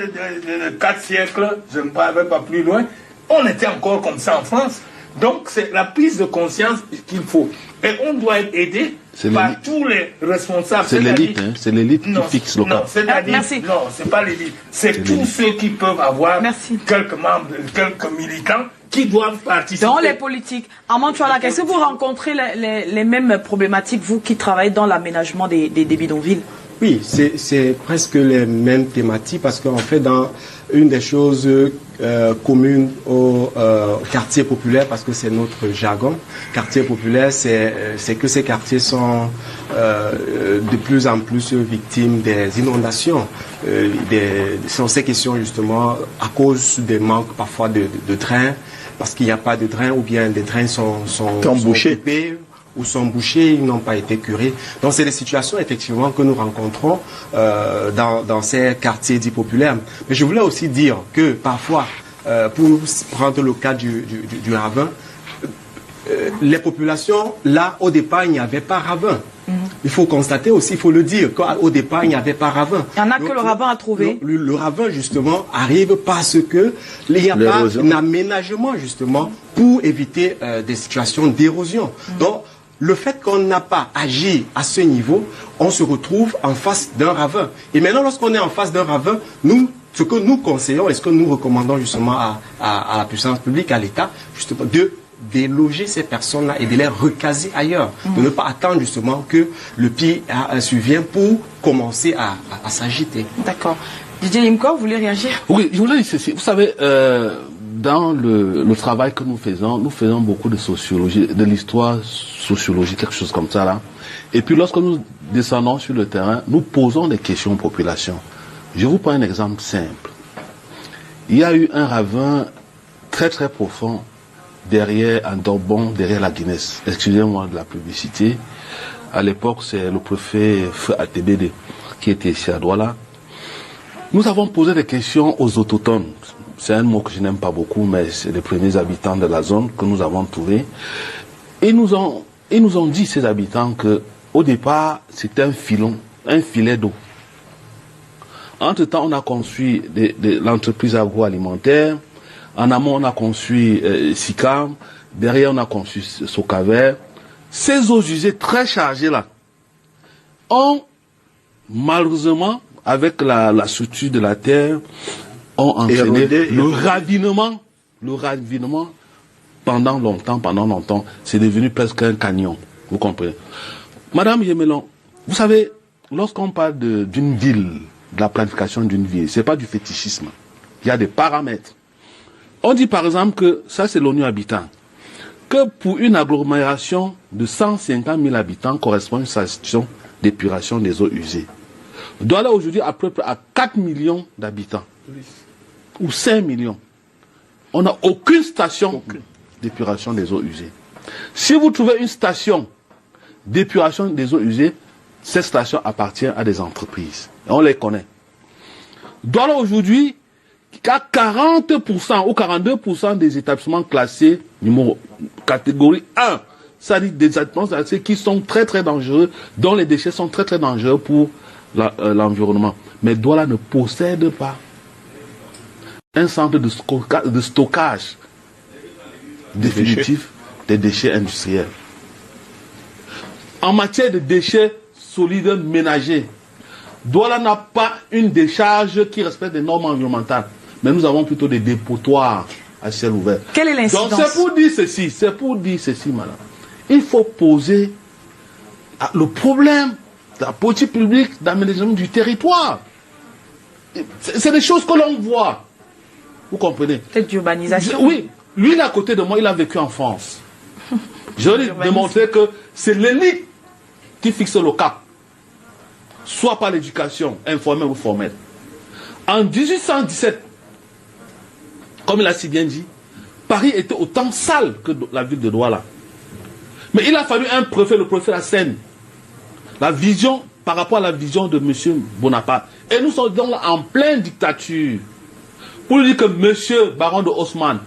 4 siècles, je ne vais pas plus loin, on était encore comme ça en France. Donc, c'est la prise de conscience qu'il faut. Et on doit être aidé par tous les responsables. C'est l'élite, hein? C'est l'élite qui fixe le Non, c'est pas l'élite. C'est tous ceux qui peuvent avoir quelques membres, quelques militants qui doivent participer. Dans les politiques. Armand Tchoualak, est-ce que vous rencontrez les mêmes problématiques, vous qui travaillez dans l'aménagement des bidonvilles? Oui, c'est presque les mêmes thématiques parce qu'en fait, dans une des choses communes au quartier populaire, parce que c'est notre jargon, quartier populaire, c'est que ces quartiers sont de plus en plus victimes des inondations. Sur ces questions, justement, à cause des manques parfois de drains, parce qu'il n'y a pas de drains ou bien des drains sont bouchés. Ou sont bouchés, ils n'ont pas été curés. Donc c'est des situations effectivement que nous rencontrons dans ces quartiers dits populaires. Mais je voulais aussi dire que parfois, pour prendre le cas du ravin, les populations, là, au départ, il n'y avait pas ravin. Il faut constater aussi, il faut le dire, qu'au départ, il n'y avait pas ravin. Il y en a que le ravin a trouvé. Le ravin, justement, arrive parce que il n'y a pas un aménagement, justement, pour éviter des situations d'érosion. Donc, le fait qu'on n'a pas agi à ce niveau, on se retrouve en face d'un ravin. Et maintenant, lorsqu'on est en face d'un ravin, ce que nous conseillons et ce que nous recommandons justement à la puissance publique, à l'État, justement, de déloger ces personnes-là et de les recaser ailleurs. De ne pas attendre justement que le pire survienne pour commencer à s'agiter. D'accord. Didier Limko, vous voulez réagir? Oui, je voulais dire ceci. Vous savez, dans le travail que nous faisons beaucoup de sociologie, de l'histoire sociologique, quelque chose comme ça là. Et puis lorsque nous descendons sur le terrain, nous posons des questions aux populations. Je vous prends un exemple simple. Il y a eu un ravin très très profond derrière un Dorbon, derrière la Guinness. Excusez-moi de la publicité. À l'époque, c'est le préfet Feu ATBD qui était ici à Douala. Nous avons posé des questions aux autochtones. C'est un mot que je n'aime pas beaucoup, mais c'est les premiers habitants de la zone que nous avons trouvés. Et nous ont dit, ces habitants, que au départ, c'était un filet d'eau. Entre-temps, on a construit l'entreprise agroalimentaire. En amont, on a construit SICAM. Derrière, on a construit Socaver. Ces eaux usées très chargées là ont, malheureusement, avec la structure de la terre, ont entraîné le ravinement pendant longtemps, c'est devenu presque un canyon. Vous comprenez? Madame Yemelon, vous savez, lorsqu'on parle d'une ville, de la planification d'une ville, c'est pas du fétichisme. Il y a des paramètres. On dit par exemple que, ça c'est l'ONU Habitat, que pour une agglomération de 150 000 habitants correspond à une station d'épuration des eaux usées. Douala aujourd'hui à peu près à 4 millions d'habitants. Ou 5 millions. On n'a aucune station d'épuration des eaux usées. Si vous trouvez une station d'épuration des eaux usées, cette station appartient à des entreprises. Et on les connaît. Douala aujourd'hui, à 40% ou 42% des établissements classés catégorie 1, c'est-à-dire des établissements classés qui sont très très dangereux, dont les déchets sont très très dangereux pour l'environnement. Mais Douala ne possède pas un centre de stockage définitif des déchets industriels. En matière de déchets solides ménagers, Douala n'a pas une décharge qui respecte les normes environnementales. Mais nous avons plutôt des dépotoirs à ciel ouvert. Quelle est l'incidence? Donc c'est pour dire ceci, madame. Il faut poser le problème de la politique publique d'aménagement du territoire. C'est des choses que l'on voit. Vous comprenez? Peut-être d'urbanisation. Oui. Lui, il est à côté de moi, il a vécu en France. Je vais lui démontrer que c'est l'élite qui fixe le cap. Soit par l'éducation informelle ou formelle. En 1817, comme il a si bien dit, Paris était autant sale que la ville de Douala. Mais il a fallu un préfet, le préfet la Seine. La vision, par rapport à la vision de M. Bonaparte. Et nous sommes donc en pleine dictature. Pour lui dire que M. Baron de Haussmann,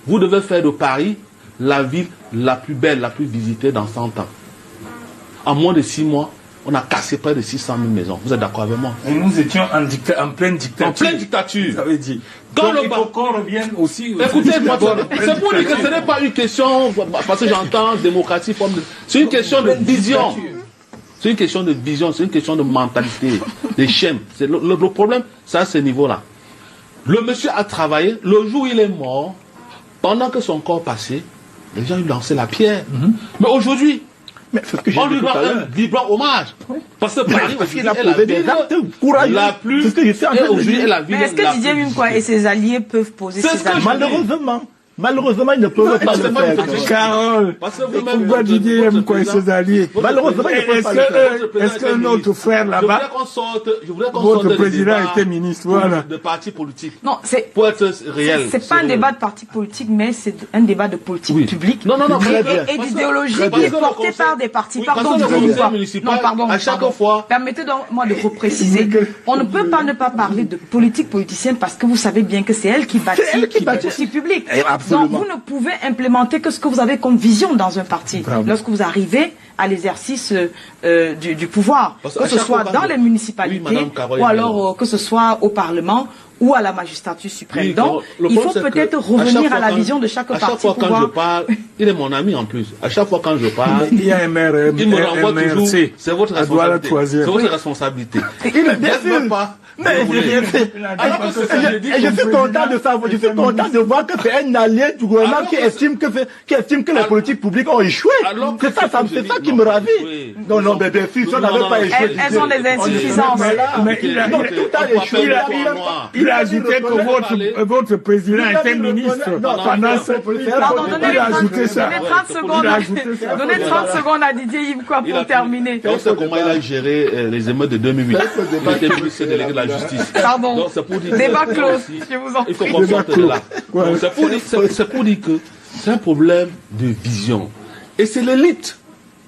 vous devez faire de Paris la ville la plus belle, la plus visitée dans 100 ans. En moins de 6 mois, on a cassé près de 600 000 maisons. Vous êtes d'accord avec moi? Et nous étions en pleine dictature. En pleine dictature. Ça veut dire. Quand donc, il faut qu'on revienne aussi. Écoutez, c'est pour dire que ce n'est pas une question, parce que j'entends démocratie, c'est une question de vision. C'est une question de vision, c'est une question de mentalité, des schèmes. Le problème, c'est à ce niveau-là. Le monsieur a travaillé, le jour où il est mort, pendant que son corps passait, les gens lui lançaient la pierre. Mais aujourd'hui, on lui doit un vibrant hommage. Parce que Paris, il a posé des actes courageux. La plus. Aujourd'hui, est la ville. Mais est-ce que Didier Mimkwa et ses alliés peuvent poser ces actes? Malheureusement, ils ne peuvent pas le faire. Carole, pourquoi Didier Mimkwa et ses alliés? Malheureusement, ils ne peuvent pas le faire. Est-ce que notre frère là-bas, votre président était ministre, voilà. De partis politiques. Non, c'est pour être réel. C'est pas un débat de parti politique, mais c'est un débat de politique publique. Non, et d'idéologie qui est portée par des partis. Pardon, pardon. À chaque fois. Permettez-moi de repréciser. On ne peut pas ne pas parler de politique politicienne parce que vous savez bien que c'est elle qui bâtit les politiques publiques. Donc vous ne pouvez implémenter que ce que vous avez comme vision dans un parti. Lorsque vous arrivez à l'exercice du pouvoir, que ce soit dans les municipalités ou alors que ce soit au Parlement ou à la magistrature suprême. Donc, il faut peut-être revenir à la vision de chaque parti. À chaque fois quand je parle, il est mon ami en plus. À chaque fois quand je parle, il y a un maire, il me renvoie toujours. C'est votre responsabilité. C'est votre responsabilité. Il ne défend pas. Mais je suis content de savoir, je suis content de voir que c'est un allié du gouvernement qui estime que les politiques publiques ont échoué. C'est ça qui me ravit. Non, mais bien sûr, ça n'avait pas échoué. Elles ont des insuffisances. Mais il a ajouté que votre président était ministre pendant ce. Il a ajouté ça. Donnez 30 secondes à Didier Mimkwa pour terminer. On sait comment il a géré les émeutes de 2008. Il était ministre délégué de la justice. Pardon. Donc, c'est pour dire débat clos, je vous en prie. Il faut qu'on sorte de là. C'est pour dire que c'est un problème de vision. Et c'est l'élite.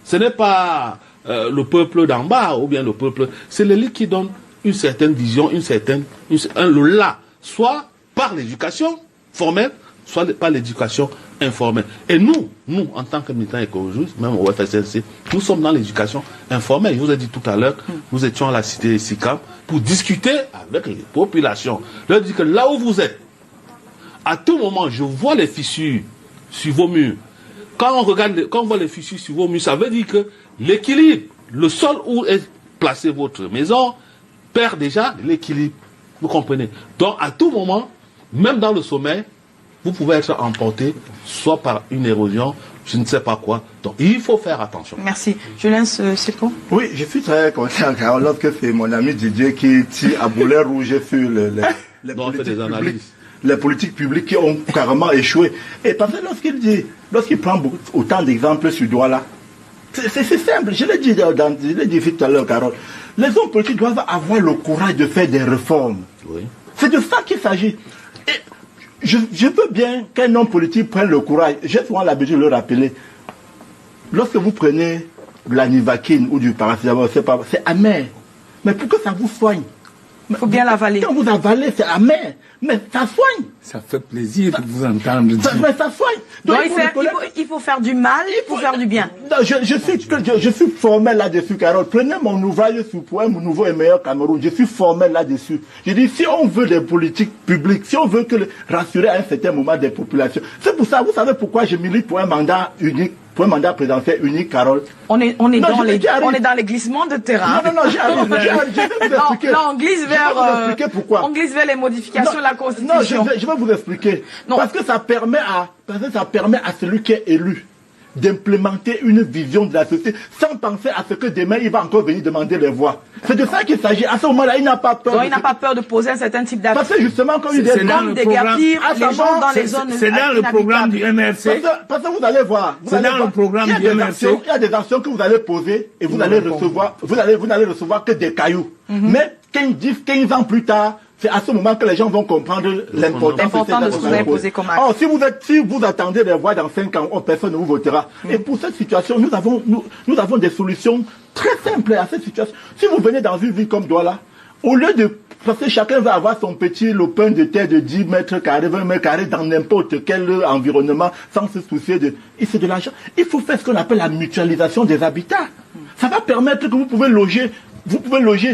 Ce n'est pas le peuple d'en bas ou bien le peuple. C'est l'élite qui donne une certaine vision, le là, soit par l'éducation formelle, soit par l'éducation informelle. Et nous, en tant que militants écologistes, même au FSLC, nous sommes dans l'éducation informelle. Je vous ai dit tout à l'heure, nous étions à la cité SICAP pour discuter avec les populations. Je leur dis que là où vous êtes, à tout moment, je vois les fissures sur vos murs. Quand on voit les fissures sur vos murs, ça veut dire que l'équilibre, le sol où est placée votre maison, perd déjà l'équilibre. Vous comprenez? Donc, à tout moment, même dans le sommeil, vous pouvez être emporté, soit par une érosion, je ne sais pas quoi. Donc, il faut faire attention. Merci. Julien Sepo. Oui, je suis très content, car lorsque c'est mon ami Didier qui tire à boulet rouge sur les politiques publiques qui ont carrément échoué. Et parce que lorsqu'il prend autant d'exemples sur Douala, c'est simple. Je l'ai dit tout à l'heure, Carole. Les hommes politiques doivent avoir le courage de faire des réformes. Oui. C'est de ça qu'il s'agit. Je veux bien qu'un homme politique prenne le courage. J'ai souvent l'habitude de le rappeler. Lorsque vous prenez de la nivaquine ou du paracétamol, c'est amer. Mais pour que ça vous soigne, il faut bien l'avaler. Quand vous avalez, c'est amer. Mais ça soigne. Ça fait plaisir de vous entendre dire. Mais ça soigne. Donc il faut faire du mal pour faire du bien. Je suis formel là-dessus, Carole. Prenez mon ouvrage sur Poème, mon nouveau et meilleur Cameroun. Je suis formel là-dessus. Je dis, si on veut des politiques publiques, si on veut rassurer à un certain moment des populations, c'est pour ça, vous savez pourquoi je milite pour un mandat unique pour un mandat présidentiel unique, Carole. On est dans les glissements de terrain. Non, j'arrive. Je vais vous expliquer. Non, on glisse vers... pourquoi. On glisse vers les modifications de la Constitution. Non, je vais vous expliquer. Parce que ça permet à celui qui est élu d'implémenter une vision de la société sans penser à ce que demain il va encore venir demander les voix. C'est de ça qu'il s'agit. À ce moment-là, il n'a pas peur. Donc il n'a pas peur de poser un certain type d'action. Parce que justement, comme il dit, comme déguerpir les gens dans les zones. C'est dans le programme du MRC. Parce que vous allez voir. C'est dans le programme du MRC. Il y a des actions que vous allez poser et vous allez recevoir. Vous n'allez recevoir que des cailloux. Mais 15 ans plus tard, c'est à ce moment que les gens vont comprendre l'importance de ce que vous avez posé comme acte. Oh, si vous attendez les voix dans 5 ans, personne ne vous votera. Et pour cette situation, nous avons des solutions très simples à cette situation. Si vous venez dans une ville comme Douala, au lieu de... Parce que chacun va avoir son petit lopin de terre de 10 mètres carrés, 20 mètres carrés dans n'importe quel environnement sans se soucier de... Et c'est de l'argent. Il faut faire ce qu'on appelle la mutualisation des habitats. Ça va permettre que vous pouvez loger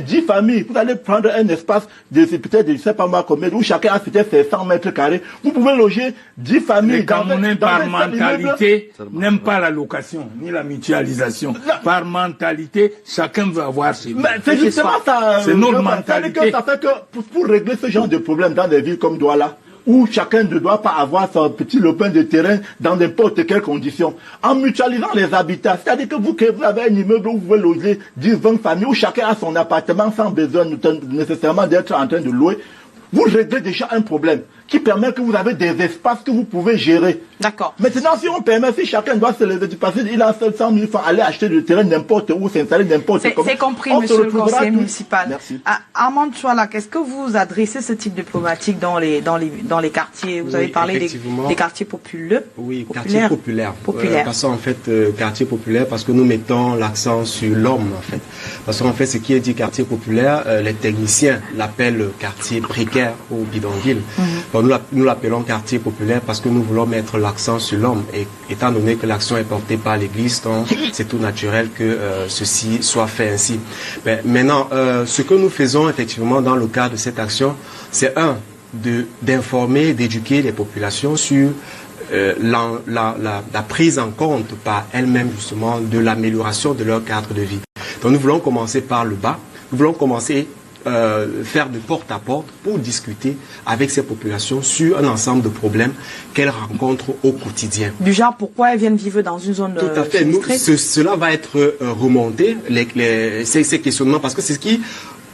10 familles. Vous allez prendre un espace de peut-être, je ne sais pas moi combien, où chacun a peut-être ses 100 mètres carrés. Vous pouvez loger 10 familles. Les Camerounais, par mentalité, n'aiment pas la location, ni la mutualisation. Par mentalité, chacun veut avoir ses biens. C'est justement ça. C'est notre mentalité. Ça fait que pour régler ce genre de problème dans des villes comme Douala, où chacun ne doit pas avoir son petit lopin de terrain dans n'importe quelles conditions. En mutualisant les habitats, c'est-à-dire que vous avez un immeuble où vous pouvez loger 10, 20 familles, où chacun a son appartement sans besoin nécessairement d'être en train de louer, vous réglez déjà un problème qui permet que vous avez des espaces que vous pouvez gérer. D'accord. Maintenant, si on permet, si chacun doit se lever du passé, il a 700 000 francs, aller acheter du terrain n'importe où, s'installer n'importe où. C'est compris, monsieur le conseiller municipal. Merci. Armand Chouala, qu'est-ce que vous adressez ce type de problématique dans les quartiers? Vous avez parlé des quartiers populaires. Oui, quartiers populaires. Parce qu'en fait, quartier populaire, parce que nous mettons l'accent sur l'homme, en fait. Parce qu'en fait, ce qui est dit quartier populaire, les techniciens l'appellent quartier précaire ou bidonville. Bon, nous l'appelons quartier populaire parce que nous voulons mettre l'accent sur l'homme. Et étant donné que l'action est portée par l'Église, donc c'est tout naturel que ceci soit fait ainsi. Mais maintenant, ce que nous faisons effectivement dans le cadre de cette action, c'est d'informer, d'éduquer les populations sur la prise en compte par elles-mêmes justement de l'amélioration de leur cadre de vie. Donc nous voulons commencer par le bas. Nous voulons commencer faire de porte à porte pour discuter avec ces populations sur un ensemble de problèmes qu'elles rencontrent au quotidien. Du genre, pourquoi elles viennent vivre dans une zone tout à fait. Cela va être remonté, ces questionnements, parce que c'est ce qui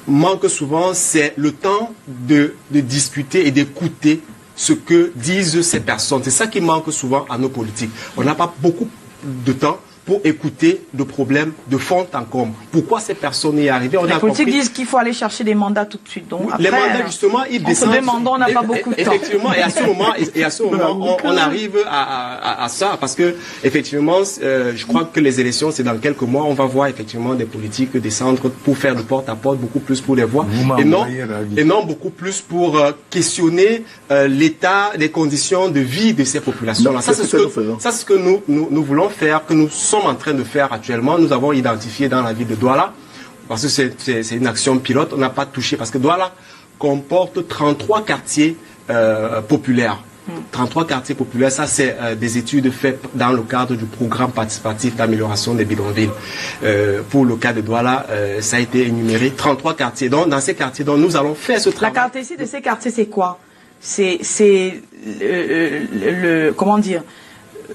manque souvent, c'est le temps de discuter et d'écouter ce que disent ces personnes. C'est ça qui manque souvent à nos politiques. On n'a pas beaucoup de temps pour écouter le problème de fond en comble. Pourquoi ces personnes y arrivent? Les politiques disent qu'il faut aller chercher des mandats tout de suite. Donc après, les mandats, justement, ils descendent. En se demandant, on n'a pas beaucoup de temps. Effectivement, et à ce moment, on arrive à ça, parce que, effectivement, je crois que les élections, c'est dans quelques mois, on va voir effectivement des politiques descendre pour faire le porte-à-porte, beaucoup plus pour les voix, et non beaucoup plus pour questionner l'état, les conditions de vie de ces populations-là. Ça, c'est ce que nous voulons faire, que nous sommes en train de faire actuellement. Nous avons identifié dans la ville de Douala, parce que c'est une action pilote, on n'a pas touché, parce que Douala comporte 33 quartiers populaires. 33 quartiers populaires, ça c'est des études faites dans le cadre du programme participatif d'amélioration des bidonvilles. Pour le cas de Douala, ça a été énuméré 33 quartiers. Donc dans ces quartiers, donc, nous allons faire ce travail. La caractéristique de ces quartiers, c'est quoi? C'est comment dire,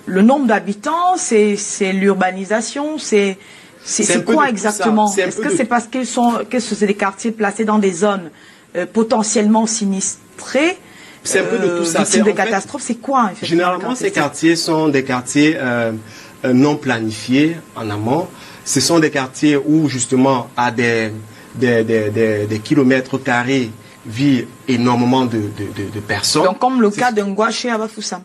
le nombre d'habitants, c'est l'urbanisation, c'est quoi exactement? Est-ce que c'est parce que c'est des quartiers placés dans des zones potentiellement sinistrées? C'est un peu de tout ça. Victimes de catastrophes, c'est quoi? Généralement, ces quartiers sont des quartiers non planifiés en amont. Ce sont des quartiers où justement à des kilomètres carrés vivent énormément de personnes. Donc comme le cas de Ngouaché à Bafoussam.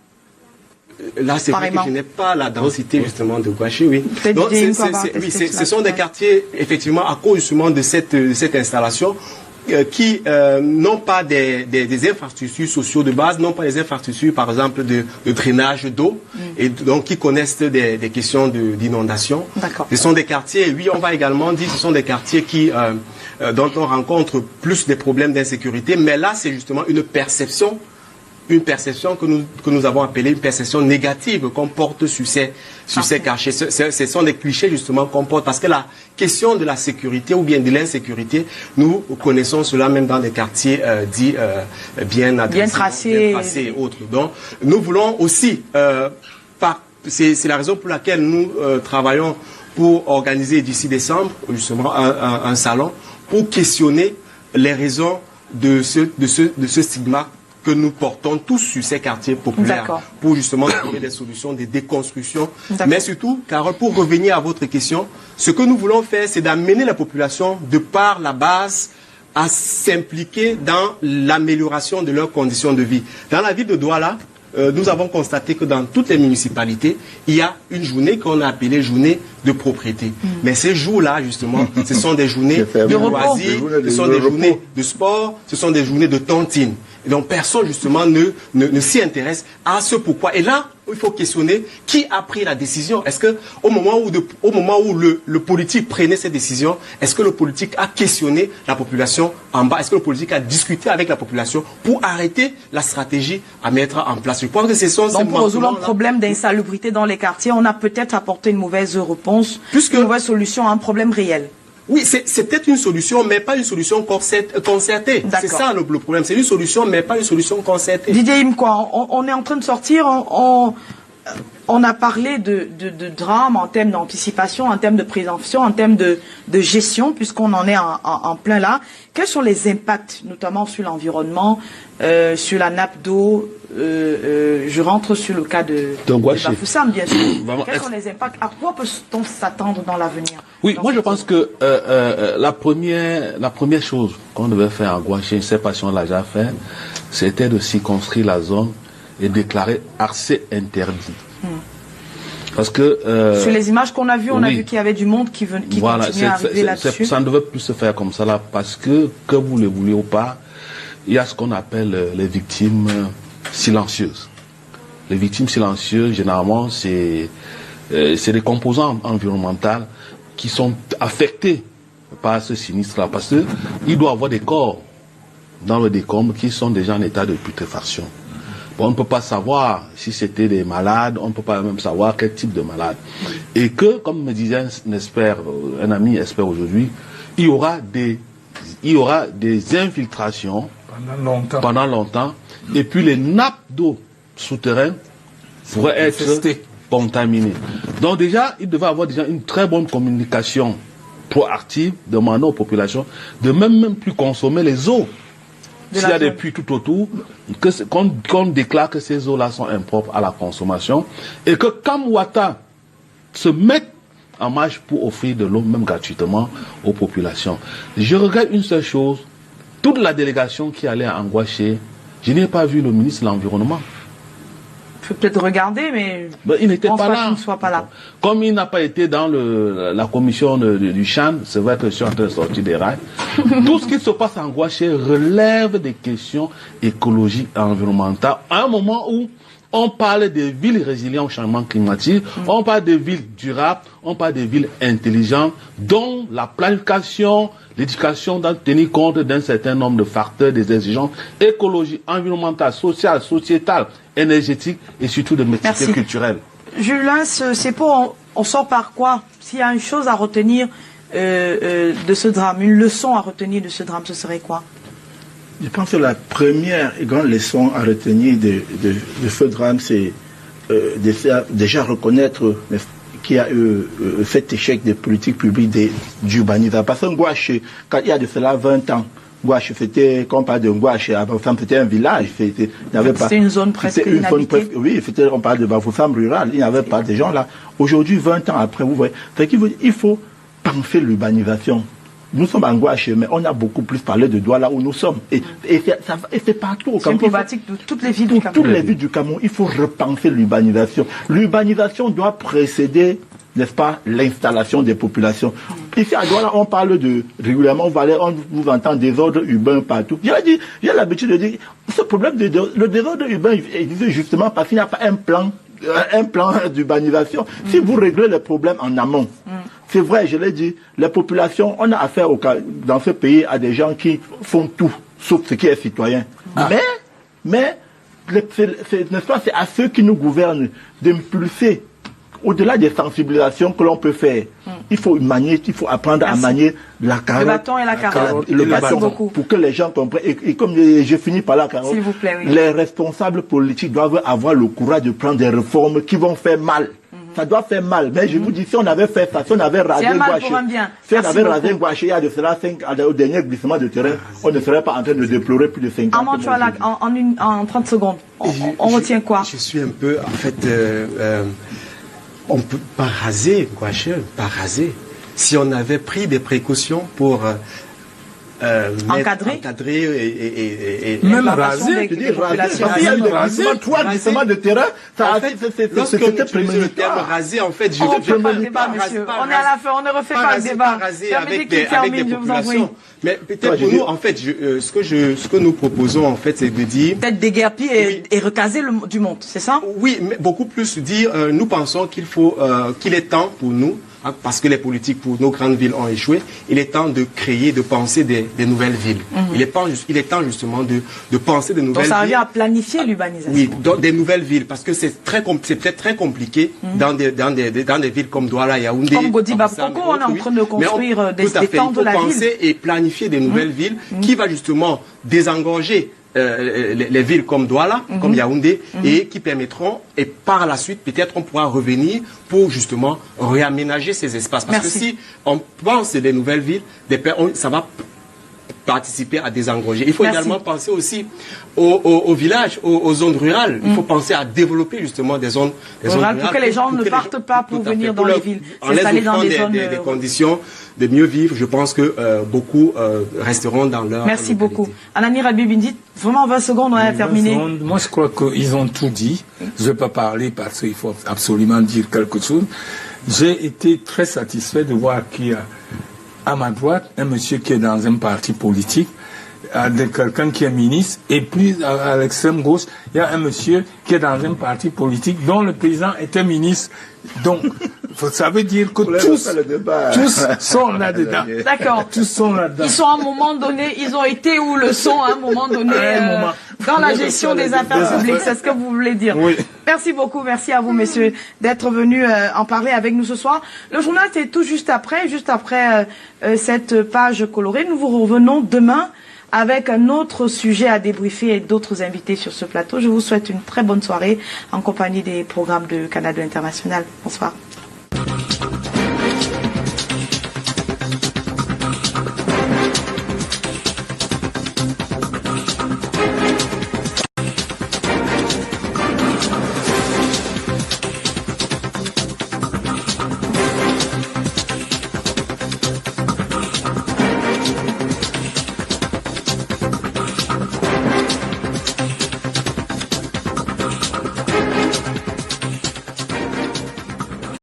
Là, c'est vrai que je n'ai pas la densité justement de Gouaché, oui. Donc, ce sont des quartiers, effectivement, à cause justement de cette installation, qui n'ont pas des infrastructures sociaux de base, n'ont pas des infrastructures, par exemple, de drainage d'eau, et donc qui connaissent des questions d'inondation. Ce sont des quartiers, oui, on va également dire, ce sont des quartiers dont on rencontre plus des problèmes d'insécurité, mais là, c'est justement une perception une perception que nous avons appelée une perception négative qu'on porte sur ces quartiers. Ce sont des clichés justement qu'on porte parce que la question de la sécurité ou bien de l'insécurité, nous connaissons cela même dans des quartiers dits bien tracés et autres. Donc nous voulons aussi, c'est la raison pour laquelle nous travaillons pour organiser d'ici décembre justement un salon pour questionner les raisons de ce stigma que nous portons tous sur ces quartiers populaires pour justement trouver des solutions de déconstruction. Mais surtout, Carole, pour revenir à votre question, ce que nous voulons faire, c'est d'amener la population de par la base à s'impliquer dans l'amélioration de leurs conditions de vie. Dans la ville de Douala, nous avons constaté que dans toutes les municipalités, il y a une journée qu'on a appelée journée de propriété. Mais ces jours-là, justement, ce sont des journées de loisirs, ce sont des journées de sport, ce sont des journées de tontine. Et donc personne justement ne s'y intéresse à ce pourquoi. Et là, il faut questionner qui a pris la décision. Est-ce que au moment où le politique prenait cette décision, est-ce que le politique a questionné la population en bas? Est-ce que le politique a discuté avec la population pour arrêter la stratégie à mettre en place? Je pense que ce sont donc pour résoudre le problème d'insalubrité dans les quartiers, on a peut-être apporté une mauvaise réponse, une mauvaise solution à un problème réel. Oui, c'est peut-être une solution, mais pas une solution concertée. C'est ça le problème. C'est une solution, mais pas une solution concertée. Didier Imkwa, on est en train de sortir, on a parlé de drame en termes d'anticipation, en termes de prévention, en termes de gestion, puisqu'on en est en plein là. Quels sont les impacts, notamment sur l'environnement, sur la nappe d'eau? Je rentre sur le cas de Bafoussam, bien sûr. Quels sont les impacts? À quoi peut-on s'attendre dans l'avenir? Oui, moi je pense que la première chose qu'on devait faire à Gouaché, je ne sais pas si on l'a déjà fait, c'était de circonscrire la zone et déclarer accès interdit. Parce que sur les images qu'on a vues, on a vu qu'il y avait du monde qui continuait à arriver là-dessus. Ça ne devait plus se faire comme ça là, parce que vous le voulez ou pas, il y a ce qu'on appelle les victimes silencieuses. Les victimes silencieuses, généralement, c'est des composants environnementaux qui sont affectés par ce sinistre-là, parce que il doit y avoir des corps dans le décombre qui sont déjà en état de putréfaction. Bon, on ne peut pas savoir si c'était des malades, on ne peut pas même savoir quel type de malade. Et que, comme me disait un ami expert aujourd'hui, il y aura des infiltrations pendant longtemps, et puis les nappes d'eau souterraines pourraient être contaminées. Donc déjà, il devait y avoir déjà une très bonne communication proactive, demandant aux populations de même plus consommer les eaux. S'il y a des puits tout autour, qu'on déclare que ces eaux-là sont impropres à la consommation, et que Kamwata se mette en marche pour offrir de l'eau, même gratuitement, aux populations. Je regrette une seule chose, toute la délégation qui allait à Ngouaché, je n'ai pas vu le ministre de l'Environnement. Il faut peut-être regarder, mais il n'était pas là. Qu'il ne soit pas là. Comme il n'a pas été dans la commission du Chan, c'est vrai que je suis en train de sortir des rails. Tout ce qui se passe en Gouaché relève des questions écologiques et environnementales. À un moment où on parle des villes résilientes au changement climatique, on parle des villes durables, on parle des villes intelligentes, dont la planification, l'éducation doit tenir compte d'un certain nombre de facteurs, des exigences écologiques, environnementales, sociales, sociétales, énergétiques et surtout de mixité culturelle. Julien, c'est pour on sort par quoi? S'il y a une chose à retenir de ce drame, une leçon à retenir de ce drame, ce serait quoi? Je pense que la première et grande leçon à retenir de ce drame, c'est déjà reconnaître qu'il y a eu cet échec des politiques publiques d'urbanisation. Parce que Ngouaché, quand il y a de cela 20 ans, Ngouaché, c'était, quand on parle de Ngouaché, c'était un village. C'était une zone presque inhabitée. Oui, on parle de Bafoussam rural, il n'y avait pas de gens là. Aujourd'hui, 20 ans après, vous voyez, il faut penser l'urbanisation. Nous sommes en Gouaché, mais on a beaucoup plus parlé de Douala où nous sommes. Et c'est partout au Cameroun. C'est problématique de toutes les villes du Cameroun. Toutes les villes du Cameroun, il faut repenser l'urbanisation. L'urbanisation doit précéder, n'est-ce pas, l'installation des populations. Ici à Douala, on parle régulièrement, on vous entend désordre urbain partout. J'ai l'habitude de dire, ce problème le désordre urbain existe justement parce qu'il n'y a pas un plan d'urbanisation. Si vous réglez les problèmes en amont, c'est vrai, je l'ai dit, les populations, on a affaire dans ce pays à des gens qui font tout, sauf ce qui est citoyen. Mais n'est-ce pas, c'est à ceux qui nous gouvernent d'impulser. Au-delà des sensibilisations que l'on peut faire, il faut apprendre à manier la carotte. Le bâton et la carotte. Merci beaucoup. Pour que les gens comprennent. Et comme je finis par la carotte, s'il vous plaît, oui. Les responsables politiques doivent avoir le courage de prendre des réformes qui vont faire mal. Ça doit faire mal. Mais je vous dis, si on avait fait ça, si on avait rasé Gouaché, si on avait rasé Gouaché il y a de cela 5 au dernier glissement de terrain, on ne serait pas en train de déplorer plus de 5 ans. Armand Tchouala, en 30 secondes, on retient quoi? Je suis un peu, en fait, on ne peut pas raser Gouaché, pas raser. Si on avait pris des précautions pour encadrer et même raser, il y a eu des trois glissements de terrain. Lorsque on utilise le terme raser, en fait, on est à la fin, on ne refait pas le débat. Avec des populations. Mais peut-être pour nous, en fait, ce que nous proposons, en fait, c'est de dire... Peut-être déguerpir et recaser du monde, c'est ça? Oui, mais beaucoup plus dire, nous pensons qu'il est temps pour nous, parce que les politiques pour nos grandes villes ont échoué, il est temps de créer, de penser des nouvelles villes. Il est temps justement de penser des nouvelles villes. Donc ça revient à planifier l'urbanisation. Oui, des nouvelles villes, parce que c'est peut-être très compliqué dans des villes comme Douala, Yaoundé. Comme Godiba, pourquoi on est en train de construire des temps de la ville? Il faut penser et planifier des nouvelles villes qui va justement désengorger les villes comme Douala, comme Yaoundé, et qui permettront, et par la suite, peut-être on pourra revenir pour justement réaménager ces espaces. Parce que si on pense des nouvelles villes, ça va participer à désengorger. Il faut également penser aussi aux villages, aux zones rurales. Il faut penser à développer justement des zones rurales pour que les gens ne partent pas pour venir dans les villes, s'installer dans des zones des conditions de mieux vivre. Je pense que beaucoup resteront dans leur... Merci beaucoup. Anani Rabibindit, vraiment 20 secondes, on a terminé. Moi, je crois qu'ils ont tout dit. Je ne vais pas parler parce qu'il faut absolument dire quelque chose. J'ai été très satisfait de voir qu'il y a à ma droite un monsieur qui est dans un parti politique, quelqu'un qui est ministre, et puis à l'extrême gauche, il y a un monsieur qui est dans un parti politique dont le président était ministre. Donc, ça veut dire que tous sont là-dedans. D'accord. Tous sont là-dedans. Ils sont à un moment donné, ils ont été ou le sont à un moment donné dans la gestion des affaires publiques. C'est ce que vous voulez dire. Oui. Merci beaucoup. Merci à vous, messieurs, d'être venus en parler avec nous ce soir. Le journal, c'est tout juste après cette page colorée. Nous vous revenons demain avec un autre sujet à débriefer et d'autres invités sur ce plateau. Je vous souhaite une très bonne soirée en compagnie des programmes de Canada International. Bonsoir.